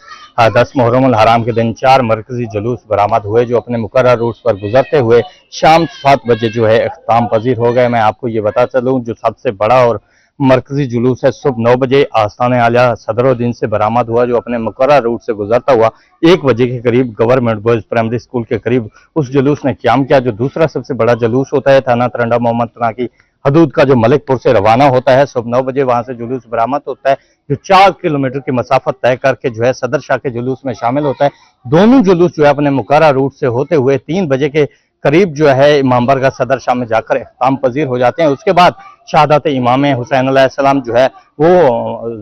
10 मुहर्रम उल हराम के दिन 4 मरकजी जुलूस बरामद हुए, जो अपने मुकर्रर रूट्स पर गुजरते हुए शाम 7 बजे जो है इख्तिताम पजीर हो गए। मैं आपको ये बता चलूँ, जो सबसे बड़ा और मरकजी जुलूस है सुबह 9 बजे आस्थाने आलिया सदरुद्दीन से बरामद हुआ, जो अपने मुकर्रर रूट से गुजरता हुआ 1 बजे के करीब गवर्नमेंट बॉयज प्राइमरी स्कूल के करीब उस जुलूस ने क़याम किया। जो दूसरा सबसे बड़ा जुलूस होता है थाना तुरंडा मोहम्मद पनाह की हदूद का, जो मलिकपुर से रवाना होता है, सुबह 9 बजे वहां से जुलूस बरामद होता है, जो 4 किलोमीटर की मसाफत तय करके जो है सदर शाह के जुलूस में शामिल होता है। दोनों जुलूस जो है अपने मुकर्रर रूट से होते हुए 3 बजे के करीब जो है इमाम बारगाह सदर शाह में जाकर इख्तिताम पजीर हो जाते हैं। उसके बाद शहादत इमाम हुसैन अलैहिस्सलाम जो है वो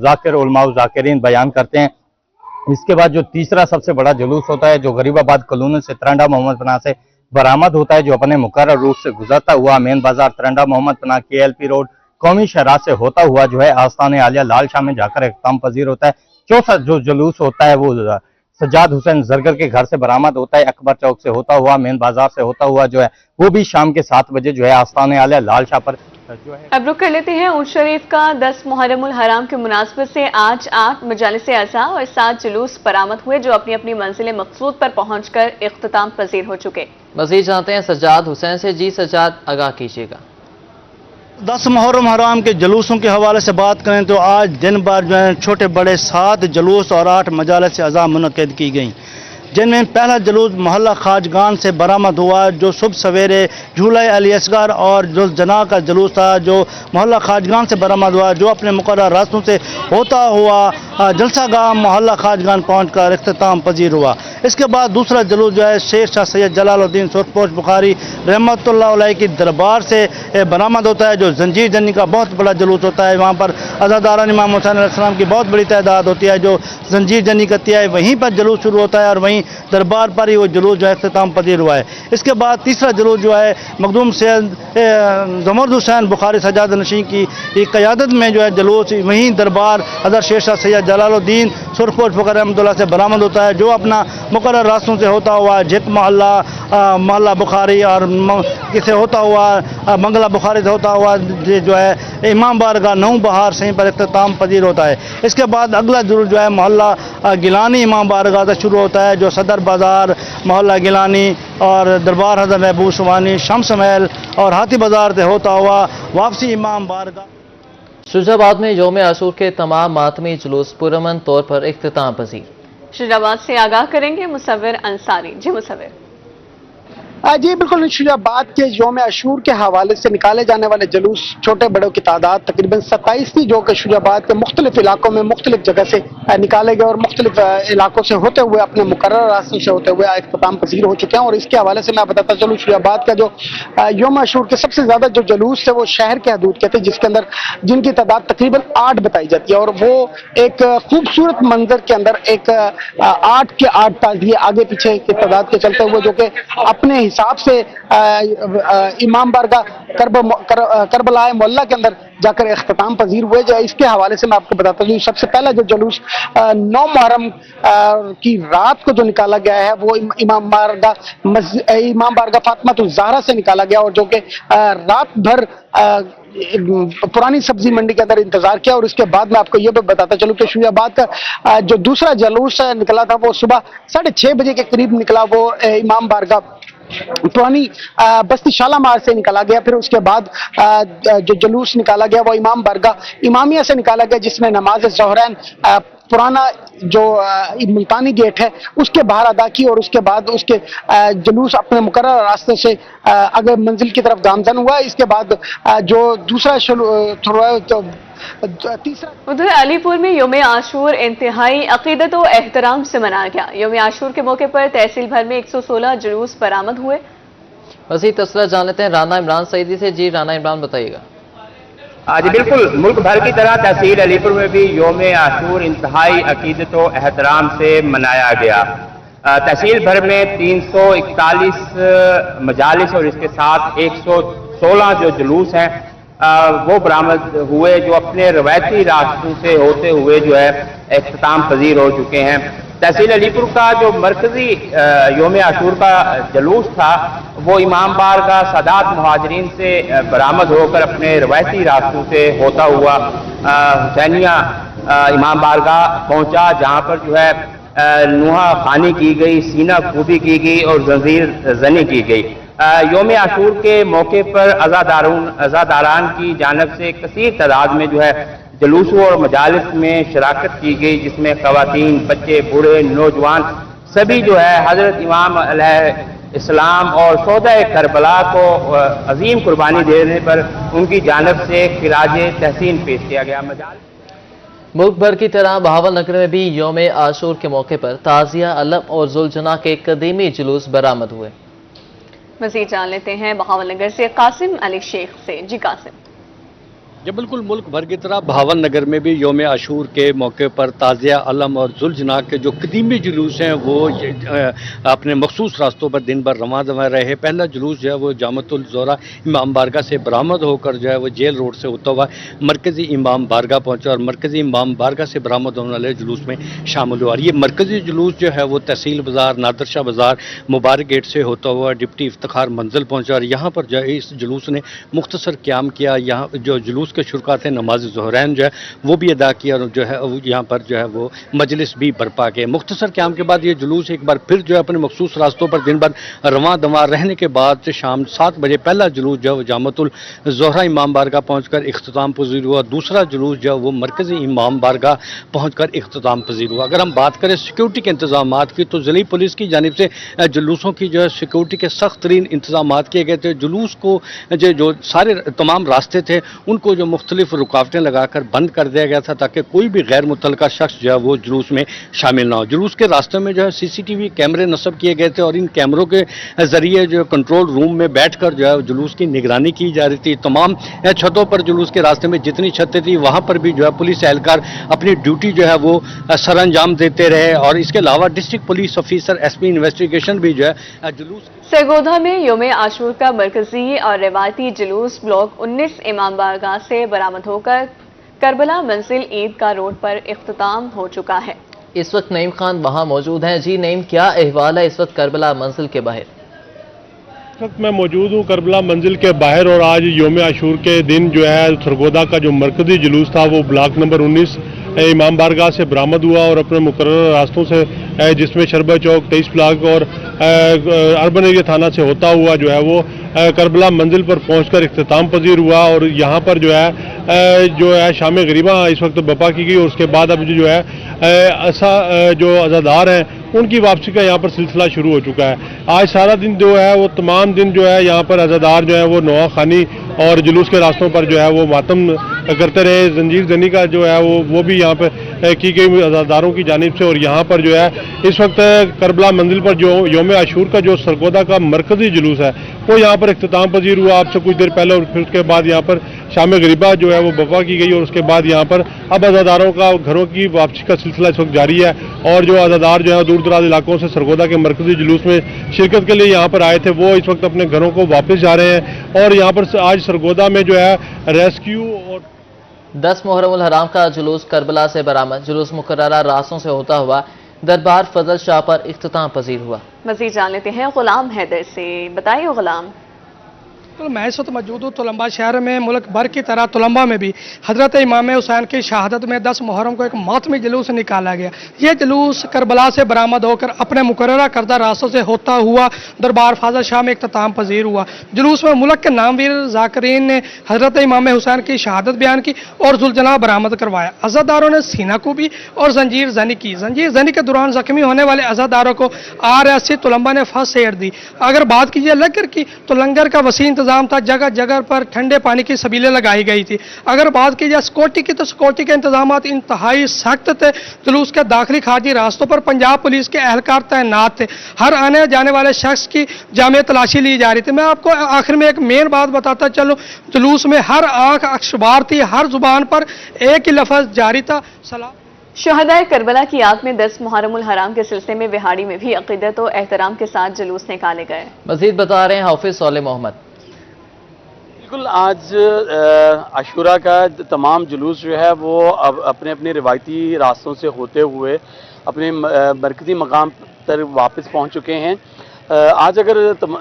ज़ाकिर उलमा ज़ाकिरीन बयान करते हैं। इसके बाद जो तीसरा सबसे बड़ा जुलूस होता है, जो गरीबाबाद कॉलोनी से तुरंडा मोहम्मद पनाह से बरामद होता है, जो अपने मुकर्रर रूट से गुजरता हुआ मेन बाजार तुरंडा मोहम्मद पनाह KLP रोड कौमी शहरा से होता हुआ जो है आस्थाने आलिया लाल शाह में जाकर इख्तिताम पजीर होता है। चौथा जो जुलूस होता है वो सज्जाद हुसैन जरगर के घर से बरामद होता है, अकबर चौक से होता हुआ मेन बाजार से होता हुआ जो है वो भी शाम के 7 बजे जो है आस्थाने आलिया लाल शाह पर जो है। अब रुक कर लेते हैं उर्स शरीफ का। 10 मुहर्रम उल हराम के मुनासबत से आज 8 मजालिस अज़ा और 7 जुलूस बरामद हुए, जो अपनी अपनी मंजिल मकसूद पर पहुंचकर इख्तिताम पजीर हो चुके। मजीद जानते हैं सज्जाद हुसैन से। जी सज्जाद, आगाह कीजिएगा। 10 मुहर्रम हराम के जुलूसों के हवाले से बात करें तो आज दिन भर जो है छोटे बड़े 7 जुलूस और 8 मजालिस अज़ा मुनक़्क़िद की गई। जिनमें पहला जुलूस मोहल्ला खाजगान से बरामद हुआ, जो सुबह सवेरे झूला अली असगर और जो जना का जुलूस था जो मोहल्ला खाजगान से बरामद हुआ, जो अपने मुकर्रर रास्तों से होता हुआ जलसा गाह मोहल्ला खाजगान पहुँचकर इख्तिताम पजीर हुआ। इसके बाद दूसरा जुलूस जो है शेर शाह सैयद जलालुद्दीन सुरपोश बुखारी रहमतुल्लाह अलैह की दरबार से बरामद होता है, जो जंजीर जनी का बहुत बड़ा जुलूस होता है। वहाँ पर अज़ादारान इमाम हुसैन अलैहिस्सलाम की बहुत बड़ी तादाद होती है जो जंजीर जनी करती है, वहीं पर जुलूस शुरू होता है और वहीं दरबार पर ही वो जुलूस जो है इख्तिताम पजीर हुआ है। इसके बाद तीसरा जुलूस जो है मखदूम सैयद ज़मर्द हुसैन बुखारी सजाद नशीं की क़यादत में जो है जुलूस वहीं दरबार हज़रत शेर शाह सैयद जलालुद्दीन सुरखपोश बुखारी रहमतुल्लाह से बरामद होता है, जो अपना मुकर्रर रास्तों से होता हुआ झिक मोहल्ला बुखारी और किसे होता हुआ मंगला बुखारी से होता हुआ जो है इमाम बारगाह नौ बहार सही पर इख्तिताम पजीर होता है। इसके बाद अगला जुलूस जो है मोहल्ला गिलानी इमाम बारगाह से शुरू होता है, जो सदर बाजार मोहल्ला गिलानी और दरबार हज़रत महबूब सुबानी शम्स महल और हाथी बाजार से होता हुआ वापसी इमाम बारगाह। शुजाबाद में यौम आशूर के तमाम मातमी जुलूस पुरअमन तौर पर इख्तिताम पजीर। शुजाबाद से आगाह करेंगे मुसव्विर अंसारी। जी मुसव्विर। जी बिल्कुल, शुजाबाद के यौम आशूर के हवाले से निकाले जाने वाले जुलूस छोटे बड़ों की तादाद तकरीबन 27 थी, जो कि शुजाबाद के मुख्तलिफ इलाकों में मुख्तलिफ जगह से निकाले गए और मुख्तलिफ इलाकों से होते हुए अपने मुकर्रर रास्तों से होते हुए इख्तिताम पजीर हो चुके हैं। और इसके हवाले से मैं बताता चलूँ, शुजाबाद का जो यौम आशूर के सबसे ज्यादा जो जुलूस थे वो शहर के हदूद के थे, जिसके अंदर जिनकी तादाद तकरीबन 8 बताई जाती है। और वो एक खूबसूरत मंजर के अंदर एक 8 के 8 ताजिए आगे पीछे की तादाद के चलते हुए, जो कि अपने हिसाब से इमाम बारगाह करबला मोहल्ला के अंदर जाकर इख्तिताम पजीर हुए। इसके हवाले से मैं आपको बताता हूँ, सबसे पहला जो जुलूस 9 मुहर्रम की रात को जो निकाला गया है वो इमाम बारगाह फातिमा ज़हरा से निकाला गया, और जो कि रात भर पुरानी सब्जी मंडी के अंदर इंतजार किया। और इसके बाद मैं आपको ये भी बताता चलूं कि शुजाबाद का जो दूसरा जुलूस निकला था वो सुबह 6:30 बजे के करीब निकला। वो इमाम बारगाह पुरानी बस्ती शालामार से निकाला गया। फिर उसके बाद जो जुलूस निकाला गया वो इमाम बारगाह इमामिया से निकाला गया, जिसमें नमाज ज़ोहरैन पुराना जो मुल्तानी गेट है उसके बाहर अदा की। और उसके बाद उसके जुलूस अपने मुकर्रर रास्ते से अगर मंजिल की तरफ गामजन हुआ। इसके बाद जो दूसरा तीसरा उधर अलीपुर में यौम आशूर इंतहाई अकीदत और एहतराम से मनाया गया। यौम आशूर के मौके पर तहसील भर में 116 जुलूस बरामद हुए। मज़ीद तफसीलात जान लेते हैं राना इमरान सईदी से। जी राना इमरान, बताइएगा। जी बिल्कुल, मुल्क भर की तरह तहसील अलीपुर में भी यौम आशूर इंतहाई अकीदत व एहतराम से मनाया गया। तहसील भर में 341 मजालिस और इसके साथ 116 जो जुलूस हैं वो बरामद हुए, जो अपने रवायती रास्तों से होते हुए जो है इख्तिताम पजीर हो चुके हैं। तहसील अलीपुर का जो मरकजी यौम आशूर का जुलूस था वो इमाम बारगाह सादात मुहाजिरीन से बरामद होकर अपने रवायती रास्तों से होता हुआ हुसैनिया इमाम बारगाह पहुंचा, जहां पर जो है नुहा खानी की गई, सीना खूबी की गई और जंजीर जनी की गई। यौम आशूर के मौके पर अज़ादारान की जानब से कसीर तादाद में जो है जुलूसों और मजालिस में शराकत की गई, जिसमें ख़वातीन, बच्चे, बूढ़े, नौजवान सभी जो है हज़रत इमाम अलैहिस्सलाम और शोहदाए करबला को अजीम कुर्बानी देने पर उनकी जानब से खिराज तहसीन पेश किया गया। मुल्क भर की तरह बहावल नगर में भी यौम आशूर के मौके पर ताजिया, अलम और जुलजना के कदीमी जुलूस बरामद हुए। मज़ीद जान लेते हैं बहावल नगर से कासिम अली शेख से। जी कासिम। ये बिल्कुल मुल्क भर की तरह बहावल नगर में भी यौम आशूर के मौके पर ताज़िया, अलम और जुलजना के जो कदीमी जुलूस हैं वो अपने मखसूस रास्तों पर दिन भर रवां दवा रहे। पहला जुलूस जो है वो जामतुल ज़ोहरा इमाम बारगाह से बरामद होकर जो है वो जेल रोड से होता हुआ मरकज़ी इमाम बारगाह पहुँचा और मरकज़ी इमाम बारगाह से बरामद होने वाले जुलूस में शामिल हुआ। ये मरकज़ी जुलूस जो है वो तहसील बाज़ार, नादर शाह बाज़ार, मुबारक गेट से होता हुआ डिप्टी इफ्तिखार मंजिल पहुँचा और यहाँ पर जो है इस जुलूस ने मुख्तसर क़याम किया। यहाँ जो जुलूस کے شرکا تھے نماز ظہرین جو ہے وہ بھی ادا کی، اور جو ہے یہاں پر جو ہے وہ مجلس بھی برپا کے۔ مختصر قیام کے بعد یہ جلوس ایک بار پھر جو ہے اپنے مخصوص راستوں پر دن بھر رواں دواں رہنے کے بعد شام 7 بجے پہلا جلوس جو ہے وہ جامعۃ الزہرا امام بارگاہ پہنچ کر اختتام پذیر ہوا، دوسرا جلوس جو ہے وہ مرکزی امام بارگاہ پہنچ کر اختتام پذیر ہوا۔ اگر ہم بات کریں سیکورٹی کے انتظامات کی تو ضلعی پولیس کی جانب سے جلوسوں کی جو ہے سیکورٹی کے سخت ترین انتظامات کیے گئے تھے۔ جلوس کو جو سارے تمام راستے تھے ان کو جو مختلف رکاوٹیں لگا کر بند کر دیا گیا تھا تاکہ کوئی بھی غیر متعلقہ شخص جو ہے وہ جلوس میں شامل نہ ہو۔ جلوس کے راستوں میں جو ہے CCTV کیمرے نصب کیے گئے تھے اور ان کیمروں کے ذریعے جو کنٹرول روم میں بیٹھ کر جو ہے جلوس کی نگرانی کی جا رہی تھی۔ تمام چھتوں پر جلوس کے راستے میں جتنی چھتیں تھیں وہاں پر بھی جو ہے پولیس اہلکار اپنی ڈیوٹی جو ہے وہ سر انجام دیتے رہے، اور اس کے علاوہ district police officer SP investigation بھی جو ہے جلوس سرگودا میں یوم عاشور کا مرکزی اور روایتی جلوس بلاک 19 امام بارگاہ سے برآمد ہو کر کربلا منزل عیدگاہ روڈ پر اختتام ہو چکا ہے۔ اس وقت نعیم خان وہاں موجود ہیں۔ جی نعیم، کیا احوال ہے اس وقت کربلا منزل کے باہر؟ اس وقت میں موجود ہوں کربلا منزل کے باہر، اور آج یوم عاشور کے دن جو ہے سرگودا کا جو مرکزی جلوس تھا وہ بلاک نمبر 19 امام بارگاہ سے برآمد ہوا اور اپنے مقررہ راستوں سے جس میں شربہ چوک 23 بلاک اور اربن ایریا تھانہ سے ہوتا ہوا جو ہے وہ کربلا منزل پر پہنچ کر اختتام پذیر ہوا، اور یہاں پر جو ہے شام غریبہ اس وقت برپا کی گئی، اور اس کے بعد اب جو ہے جو عزادار ہیں ان کی واپسی کا یہاں پر سلسلہ شروع ہو چکا ہے۔ آج سارا دن جو ہے وہ تمام دن جو ہے یہاں پر عزادار جو ہے وہ نوا خوانی اور جلوس کے راستوں پر جو ہے وہ ماتم کرتے رہے۔ زنجیر زنی کا جو ہے وہ بھی یہاں پہ کی گئی عزاداروں کی جانب سے، اور یہاں پر جو ہے اس وقت کربلا منزل پر جو یوم عاشور کا جو سرگودا کا مرکزی جلوس ہے وہ یہاں پر اختتام پذیر ہوا آپ سے کچھ دیر پہلے، اور پھر اس کے بعد یہاں پر شام غریبہ جو ہے وہ برپا کی گئی، اور اس کے بعد یہاں پر اب عزاداروں کا گھروں کی واپسی کا سلسلہ اس وقت جاری ہے، اور جو عزادار جو ہے دور دراز علاقوں سے سرگودا کے مرکزی جلوس میں شرکت کے لیے یہاں پر آئے تھے وہ اس وقت اپنے گھروں کو واپس جا رہے ہیں، اور یہاں پر آج سرگودا میں جو ہے ریسکیو اور 10 محرم الحرام کا جلوس کربلا سے برآمد، جلوس مقررہ راستوں سے ہوتا ہوا دربار فضل شاہ پر اختتام پذیر ہوا۔ مزید جان لیتے ہیں غلام حیدر سے، بتائیے غلام۔ میں اس وقت موجود ہوں تلمبہ شہر میں۔ ملک بھر کی طرح تلمبہ میں بھی حضرت امام حسین کی شہادت میں 10 محرم کو ایک ماتمی جلوس نکالا گیا۔ یہ جلوس کربلا سے برآمد ہو کر اپنے مقررہ کردہ راستوں سے ہوتا ہوا دربار فاضل شاہ میں اختتام پذیر ہوا۔ جلوس میں ملک کے نامور ذاکرین نے حضرت امام حسین کی شہادت بیان کی اور ذوالجناح برآمد کروایا۔ عزاداروں نے سینہ کوبی اور زنجیر زنی کی۔ زنجیر زنی کے دوران زخمی ہونے والے عزاداروں کو RSC تلمبہ نے فرسٹ ایڈ دی۔ اگر بات کیجیے لنگر کی تو لنگر کا وسیع انتظام تھا، جگہ جگہ پر ٹھنڈے پانی کی سبیلیں لگائی گئی تھی۔ اگر بات کی جائے سیکورٹی کی تو سیکورٹی کے انتظامات انتہائی سخت تھے۔ جلوس کے داخلی خارجی راستوں پر پنجاب پولیس کے اہلکار تعینات تھے۔ ہر آنے جانے والے شخص کی جامع تلاشی لی جا رہی تھی۔ میں آپ کو آخر میں ایک مین بات بتاتا چلوں، جلوس میں ہر آنکھ اخبار تھی، ہر زبان پر ایک ہی لفظ جاری تھا، سلام۔ شہدائے کربلا کی یاد میں 10 محرم الحرام کے سلسلے میں بہاڑی میں بھی عقیدت و احترام کے ساتھ جلوس نکالے گئے۔ مزید بتا رہے ہیں حافظ صالح محمد۔ بالکل، آج عاشورہ کا تمام جلوس جو ہے وہ اپنے اپنے روایتی راستوں سے ہوتے ہوئے اپنے مرکزی مقام پر واپس پہنچ چکے ہیں۔ آج اگر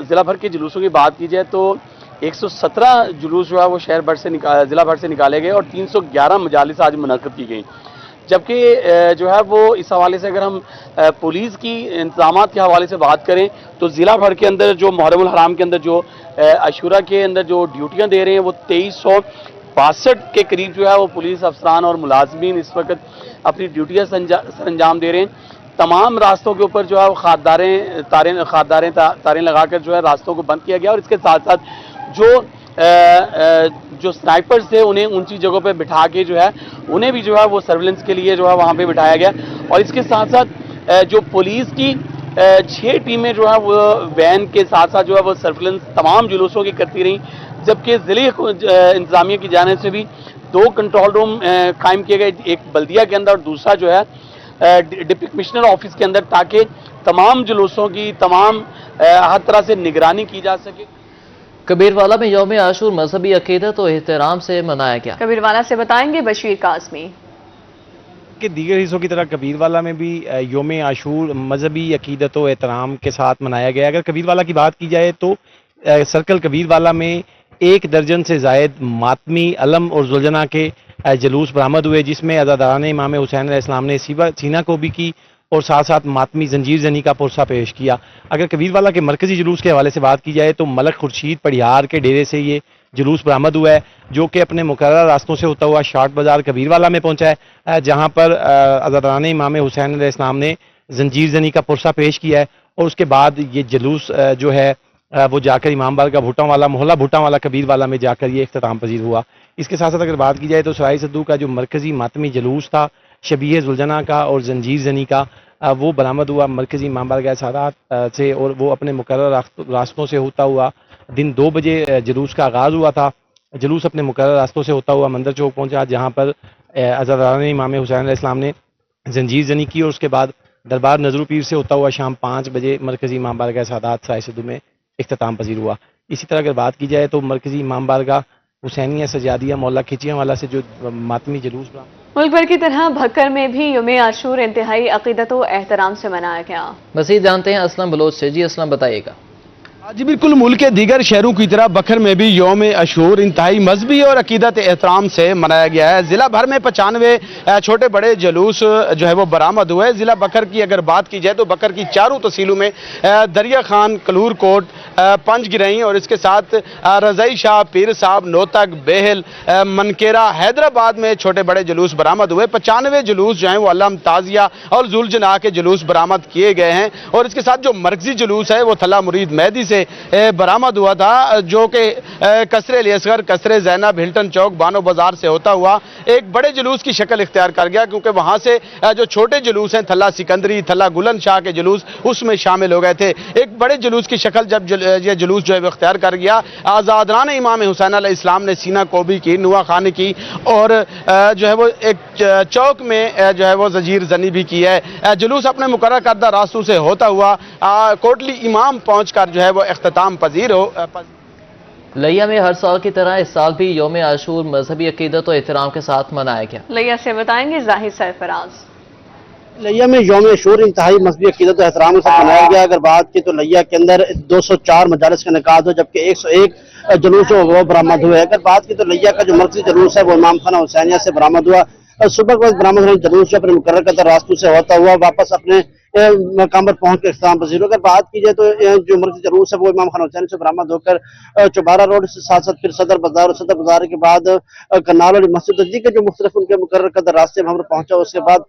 ضلع بھر کے جلوسوں کی بات کی جائے تو 117 جلوس جو ہے وہ شہر بھر سے ضلع بھر سے نکالے گئے اور 311 مجالس آج منعقد کی گئیں، جبکہ جو ہے وہ اس حوالے سے اگر ہم پولیس کی انتظامات کے حوالے سے بات کریں تو ضلع بھر کے اندر جو محرم الحرام کے اندر جو عاشورہ کے اندر جو ڈیوٹیاں دے رہے ہیں وہ 2362 کے قریب جو ہے وہ پولیس افسران اور ملازمین اس وقت اپنی ڈیوٹیاں سر انجام دے رہے ہیں۔ تمام راستوں کے اوپر جو ہے وہ تاریں لگا کر جو ہے راستوں کو بند کیا گیا، اور اس کے ساتھ ساتھ جو سنائپرز تھے انہیں اونچی جگہوں پہ بٹھا کے جو ہے انہیں بھی جو ہے وہ سرویلنس کے لیے جو ہے وہاں پہ بٹھایا گیا، اور اس کے ساتھ ساتھ جو پولیس کی 6 ٹیمیں جو ہے وہ وین کے ساتھ ساتھ جو ہے وہ سرویلنس تمام جلوسوں کی کرتی رہیں، جبکہ ضلعی انتظامیہ کی جانب سے بھی 2 کنٹرول روم قائم کیے گئے، ایک بلدیہ کے اندر اور دوسرا جو ہے ڈپٹی کمشنر آفس کے اندر، تاکہ تمام جلوسوں کی ہر طرح سے نگرانی کی جا سکے۔ کبیروالا میں یوم عاشور مذہبی عقیدت و احترام سے منایا گیا۔ کبیروالا سے بتائیں گے بشیر قاسمی۔ کہ دیگر حصوں کی طرح کبیروالا میں بھی یوم عاشور مذہبی عقیدت و احترام کے ساتھ منایا گیا۔ اگر کبیروالا کی بات کی جائے تو سرکل کبیروالا میں 1 दर्जन से जायद मातमी अलम और जुलझना के जुलूस बरामद हुए, जिसमें अज़ादारान इमाम हुसैन अलैहिस्सलाम ने सीना कोबी की और साथ साथ मातमी जंजीर जनी का पुरसा पेश किया। अगर कबीरवाला के मरकजी जुलूस के हवाले से बात की जाए तो मलक खुर्शीद पड़ियार के डेरे से ये जुलूस बरामद हुआ है, जो कि अपने मुकर्रर रास्तों से होता हुआ शार्ट बाजार कबीरवाला में पहुंचा है, जहां पर अज़ादारान इमाम हुसैन अलैहिस्सलाम ने जंजीर जनी का पुरसा पेश किया है। और उसके बाद ये जुलूस जो है वो जाकर इमाम बारगाह भुट्टांवाला मोहल्ला भुट्टांवाला कबीरवाला में जाकर ये इख्तिताम पजीर हुआ। इसके साथ साथ अगर बात की जाए तो सराय सद्दू का जो मरकजी मातमी जुलूस था शबीह जुलझना का और जंजीर जनी का, वो बरामद हुआ मरकजी इमाम बारगाह सादात से, और वो अपने मुकर्रर रास्तों से होता हुआ दिन 2 बजे जुलूस का आगाज़ हुआ था। जुलूस अपने मुकर्रर रास्तों से होता हुआ मंदिर चौक पहुंचा, जहां पर अज़ादारान इमाम हुसैन अलैहिस्सलाम ने जंजीर जनी की, और उसके बाद दरबार नजरू पीर से होता हुआ शाम 5 बजे मरकजी इमाम बारगाह सादात सराय सद्दू में इख्तिताम पजीर हुआ। इसी तरह अगर बात की जाए तो मरकजी इमाम बारगाह हुसैनिया सजादिया मोहल्ला खिचियांवाला से जो मातमी जुलूस मुल्क भर की तरह भक्कर में भी यौम आशूर इंतहाई अकीदत व एहतराम से मनाया गया। मज़ीद जानते हैं असलम बलोच से। जी असलम, बताइएगा। जी बिल्कुल, मुल्क के दीगर शहरों की तरह बकर में भी यौम अशूर इंतहाई मजहबी और अकीदत एहतराम से मनाया गया है। ज़िला भर में 95 छोटे बड़े जुलूस जो है वो बरामद हुए। ज़िला बकर की अगर बात की जाए तो बकर की चारों तहसीलों में दरिया खान, कलूर कोट, पंजगिरई और इसके साथ रज़ाई शाह, पीर साहब, नोतक, बेहल, मनकेरा, हैदराबाद में छोटे बड़े जुलूस बरामद हुए। 95 जुलूस जो हैं वो अलम, ताज़िया और जुलझना के जुलूस बरामद किए गए हैं। और इसके साथ जो मरकजी जुलूस है वो थला मुरीद मेहदी बरामद हुआ था, जो कि कसरे अलीअसगर, कसरे ज़ैनब, हिल्टन चौक, बानो बाजार से होता हुआ एक बड़े जुलूस की शक्ल इख्तियार कर गया, क्योंकि वहां से जो छोटे जुलूस हैं थला सिकंदरी, थला गुलन शाह के जुलूस उसमें शामिल हो गए थे। एक बड़े जुलूस की शक्ल जब ये जुलूस जो है वो इख्तियार कर गया, आज़ादारान इमाम हुसैन अलैहिस्सलाम ने सीना कोबी की, नुआ खानी की और जो है वो एक चौक में जो है वो जंजीर जनी भी की है। जुलूस अपने मुकर्रर करदा रास्तों से होता हुआ कोटली इमाम पहुंचकर जो है वो इख्तिताम पजीर हो। लिया में हर साल की तरह इस साल भी यौम आशूर मजहबी अकीदत और एहतराम के साथ मनाया गया। लिया से बताएंगे जाहिद सरफराज। लिया में यौम आशूर इंतहाई मजहबी अकीदत और एहतराम के साथ मनाया गया। अगर बात की तो लिया के अंदर 204 मजालिस का इनेकाद हो, जबकि 101 जुलूस जो वो बरामद हुए। अगर बात की तो लिया का जो मरकजी जुलूस है वो इमाम खाना हुसैनिया से बरामद हुआ। सुबह के वक्त बरामद होने जुलूस जो अपने मुकर्रर करदा रास्तों से होता हुआ वापस अपने मकाम पर पहुंच कर इख्तिताम पजीर। अगर बात की जाए तो जो मरकजी जुलूस है वो इमाम खान हुसैन से बरामद होकर चौबारा रोड से साथ साथ फिर सदर बाजार और सदर बाजार के बाद करनाल वाली मस्जिद के जो मुख्तलिफ उनके मुकर्रर करदा रास्ते वहां पर पहुंचा। उसके बाद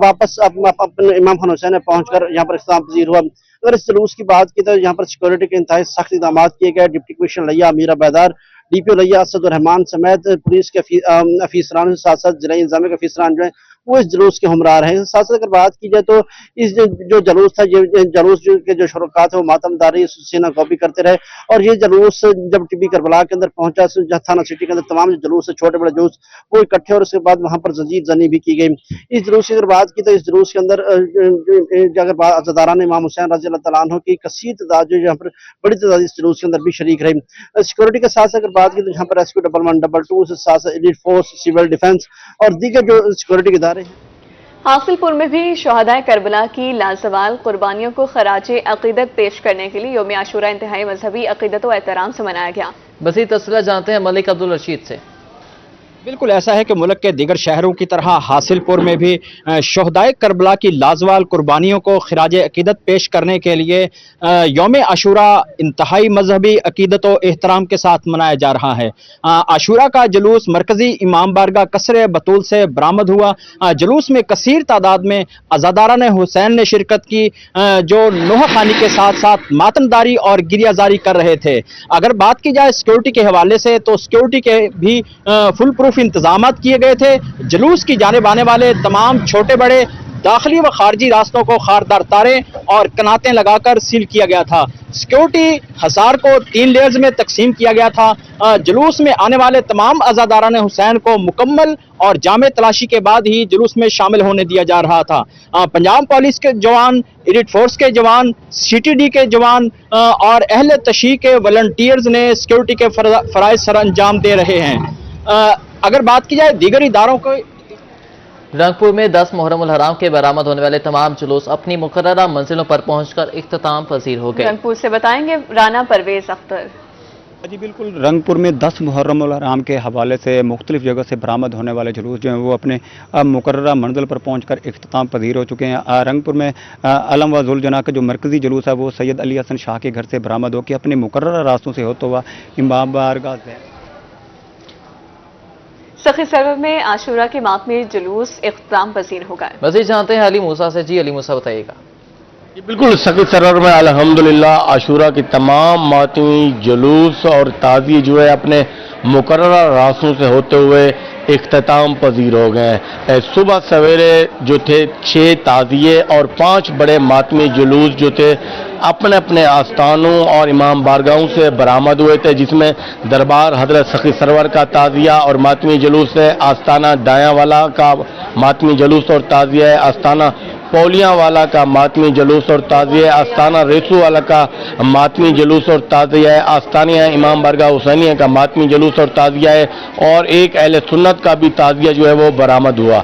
वापस अपने इमाम खान हुसैन में पहुंचकर यहाँ पर इख्तिताम पजीर हुआ। अगर इस जुलूस की बात की तो यहाँ पर सिक्योरिटी के इंतहाई सख्त इक़दाम किए गए। डिप्टी कमिश्नर लिया मीरा बैदार, डीपीओ लिया असदुर्रहमान समेत पुलिस के अफीसरान के साथ साथ जिला इंतजामिया के अफीसरान जो है वो इस जुलूस के हमराह रहे हैं। साथ साथ अगर बात की जाए तो इस जो जुलूस था, ये जुलूस के जो शुरुआत थे वो मातमदारी सीना कॉपी करते रहे। और ये जुलूस जब टीबी करबला के अंदर पहुंचा, थाना सिटी के अंदर तमाम जो जुलूस है छोटे बड़े जुलूस वो इकट्ठे, और उसके बाद वहां पर जंजीर जनी भी की गई। इस जुलूस की अगर बात की तो इस जुलूस के अंदर अगर अज़ादारान इमाम हुसैन रज़ी अल्लाह तआला अन्हु की कसीर तादाद जो यहाँ पर बड़ी तादाद इस जुलूस के अंदर भी शरीक रही। सिक्योरिटी के साथ अगर बात की तो यहाँ पर रेस्क्यू 112 से साथ एलिट फोर्स, सिविल डिफेंस और दीगर जो सिक्योरिटी के इदारे। हासिलपुर में भी शोहदाए करबला की लाजवाल कुर्बानियों को खराजे अकीदत पेश करने के लिए यौम आशूरा इंतहाई मजहबी अकीदत व एहतराम से मनाया गया। मज़ीद तफसीलात जानते हैं मलिक अब्दुल रशीद से। बिल्कुल ऐसा है कि मुल्क के दीगर शहरों की तरह हासिलपुर में भी शोहदाए करबला की लाजवाल कुर्बानियों को खिराज अकीदत पेश करने के लिए यौम आशूरा इंतहाई मजहबी अकीदत व एहतराम के साथ मनाया जा रहा है। आशूरा का जुलूस मरकजी इमाम बारगाह कसरे बतूल से बरामद हुआ। जुलूस में कसीर तादाद में अज़ादारान हुसैन ने शिरकत की, जो नोह खानी के साथ साथ मातमदारी और गिरियाजारी कर रहे थे। अगर बात की जाए सिक्योरिटी के हवाले से तो सिक्योरिटी के भी फुल प्रूफ इंतजामात किए गए थे। जुलूस की जानिब आने वाले तमाम छोटे बड़े दाखिली व खारजी रास्तों को खारदार तारे और कनातें लगाकर सील किया गया था। सिक्योरिटी हसार को 3 लेयर्स में तकसीम किया गया था। जुलूस में आने वाले तमाम अज़ादारान हुसैन को मुकम्मल और जामे तलाशी के बाद ही जुलूस में शामिल होने दिया जा रहा था। पंजाब पुलिस के जवान, एलिट फोर्स के जवान, CTD के जवान और अहले तशी के वॉलंटियर्स ने सिक्योरिटी के फराइज सर अंजाम दे रहे हैं। अगर बात की जाए दीगर इदारों को, रंगपुर में 10 मुहर्रम उल हराम के बरामद होने वाले तमाम जुलूस अपनी मुकर्ररा मंजिलों पर पहुंचकर इख्तिताम पजीर हो गए। रंगपुर से बताएंगे राना परवेज अख्तर। جی بالکل، رنگپور میں 10 محرم الحرام کے حوالے سے مختلف جگہ سے برآمد ہونے والے جلوس جو ہیں وہ اپنے مقررہ منزل پر پہنچ کر اختتام پذیر ہو چکے ہیں۔ رنگپور میں علم و ذوالجناح کا جو مرکزی جلوس ہے وہ سید علی حسن شاہ کے گھر سے برآمد ہو کے اپنے مقررہ راستوں سے ہوتا ہوا امام بارگاہ سے سخی سرور میں عاشورہ کے ماتمی جلوس اختتام پذیر ہو گئے۔ مزید جانتے ہیں علی موسیٰ سے۔ جی علی موسیٰ بتائیے گا۔ بالکل، سخی سرور میں الحمدللہ عاشورہ کی تمام ماتمی جلوس اور تعزیے جو ہے اپنے مقررہ راستوں سے ہوتے ہوئے اختتام پذیر ہو گئے ہیں۔ صبح سویرے جو تھے 6 تعزیے اور 5 بڑے ماتمی جلوس جو تھے اپنے اپنے آستانوں اور امام بارگاہوں سے برآمد ہوئے تھے، جس میں دربار حضرت سخی سرور کا تعزیہ اور ماتمی جلوس ہے، آستانہ دایاں والا کا ماتمی جلوس اور تعزیہ ہے، آستانہ پولیاں والا کا ماتمی جلوس اور تعزیہ ہے، آستانہ ریسو والا کا ماتمی جلوس اور تعزیہ ہے، آستانیہ امام بارگاہ حسینیہ کا ماتمی جلوس اور تعزیہ ہے، اور ایک اہل سنت کا بھی تعزیہ جو ہے وہ برآمد ہوا۔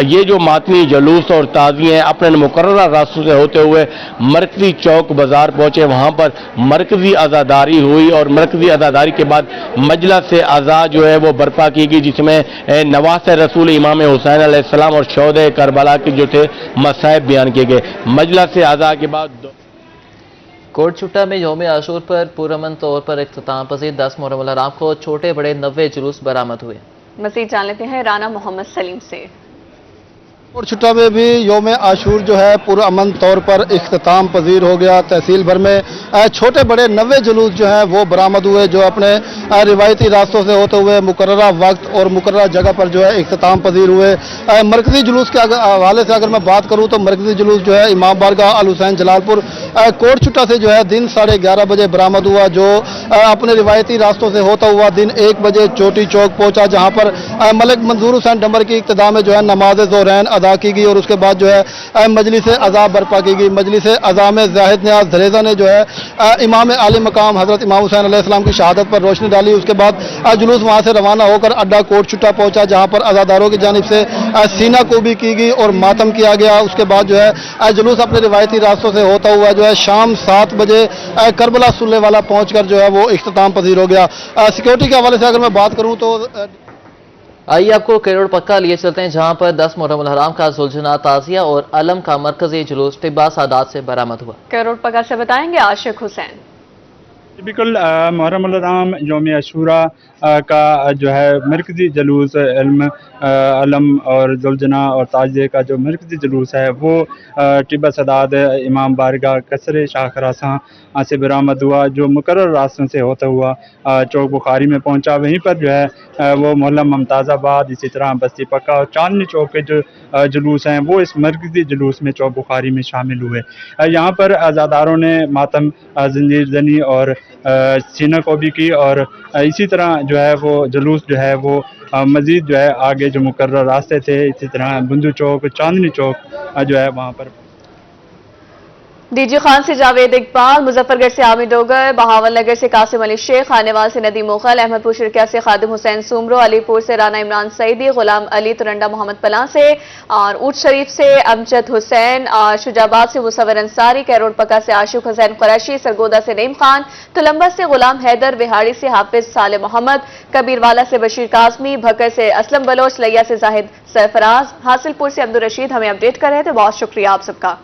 یہ جو ماتمی جلوس اور تعزیے ہیں اپنے مقررہ راستوں سے ہوتے ہوئے مرکزی چوک بازار پہنچے، وہاں پر مرکزی عزاداری ہوئی اور مرکزی عزاداری کے بعد مجلس عزا جو ہے وہ برپا کی گئی، جس میں نواس رسول امام حسین علیہ السلام اور شہداء کربلا کے جو تھے مصائب بیان کیے گئے۔ مجلس عزا کے بعد کوٹ چٹا میں یوم عاشور پر پرامن طور پر اختتام پذیر 10 محرم الحرام کو چھوٹے بڑے 90 جلوس برآمد ہوئے۔ مزید جان لیتے ہیں رانا محمد سلیم سے۔ کوٹ چٹا میں بھی یوم عاشور جو ہے پرامن طور پر اختتام پذیر ہو گیا۔ تحصیل بھر میں چھوٹے بڑے 90 جلوس جو ہیں وہ برآمد ہوئے، جو اپنے روایتی راستوں سے ہوتے ہوئے مقررہ وقت اور مقررہ جگہ پر جو ہے اختتام پذیر ہوئے۔ مرکزی جلوس کے حوالے سے اگر میں بات کروں تو مرکزی جلوس جو ہے امام بارگاہ الحسین جلال پور کوٹ چٹا سے جو ہے دن 11:30 بجے برآمد ہوا، جو اپنے روایتی راستوں سے ہوتا ہوا دن 1 بجے چوٹی چوک پہنچا، جہاں پر ملک منظور حسین ڈمر کی ابتدا میں جو ہے نماز ظہرین ادا کی گئی اور اس کے بعد جو ہے مجلس عزا برپا کی گئی۔ مجلس عزا میں زاہد نیاز دھریزہ نے جو ہے امام عالی مقام حضرت امام حسین علیہ السلام کی شہادت پر روشنی ڈالی۔ اس کے بعد جلوس وہاں سے روانہ ہو کر اڈا کوٹ چٹا پہنچا، جہاں پر عزاداروں کی جانب سے سینہ کوبی کی گئی اور ماتم کیا گیا۔ اس کے بعد جو ہے جلوس اپنے روایتی راستوں سے ہوتا ہوا جو ہے شام 7 بجے کربلا سلے والا پہنچ کر جو ہے وہ اختتام پذیر ہو گیا۔ سیکورٹی کے حوالے سے اگر میں بات کروں تو آئیے آپ کو کیروڑ پکا لیے چلتے ہیں، جہاں پر 10 محرم الحرام کا ذوالجناح تعزیہ اور علم کا مرکزی جلوس طبا سادات سے برآمد ہوا۔ کیروڑ پکا سے بتائیں گے عاشق حسین۔ بالکل، محرم الحرام یوم عاشورہ کا جو ہے مرکزی جلوس علم اور ذوالجناح اور تعزیے کا جو مرکزی جلوس ہے وہ طبا سادات امام بارگاہ قصر شاہ خراساں سے برآمد ہوا، جو مقرر راستوں سے ہوتا ہوا چوک بخاری میں پہنچا۔ وہیں پر جو ہے وہ محلہ ممتاز آباد، اسی طرح بستی پکا اور چاندنی چوک کے جو جلوس ہیں وہ اس مرکزی جلوس میں چوک بخاری میں شامل ہوئے۔ یہاں پر عزاداروں نے ماتم، زنجیر زنی اور سینہ کو بھی کی، اور اسی طرح جو ہے وہ جلوس جو ہے وہ مزید جو ہے آگے جو مقرر راستے تھے، اسی طرح بندو چوک، چاندنی چوک جو ہے وہاں پر ڈی جی خان سے جاوید اقبال، مظفر گڑھ سے عامر ڈوگر، بہاول نگر سے قاسم علی شیخ، خانیوال سے ندیم مغل، احمد پور شرکیہ سے خادم حسین سومرو، علی پور سے رانا عمران سعیدی، غلام علی ترنڈا محمد پلاں سے، اور اونٹ شریف سے امجد حسین، اور شجاباد سے مصور انصاری، کیروڑ پکا سے عاشق حسین قریشی، سرگودا سے نعیم خان، تلمبا سے غلام حیدر، وہاڑی سے حافظ صالح محمد، کبیر والا سے بشیر قاسمی، بھکر سے اسلم بلوچ، لیا سے زاہد سرفراز، حاصل پور سے عبدالرشید ہمیں اپڈیٹ کر رہے تھے۔ بہت شکریہ آپ سب کا۔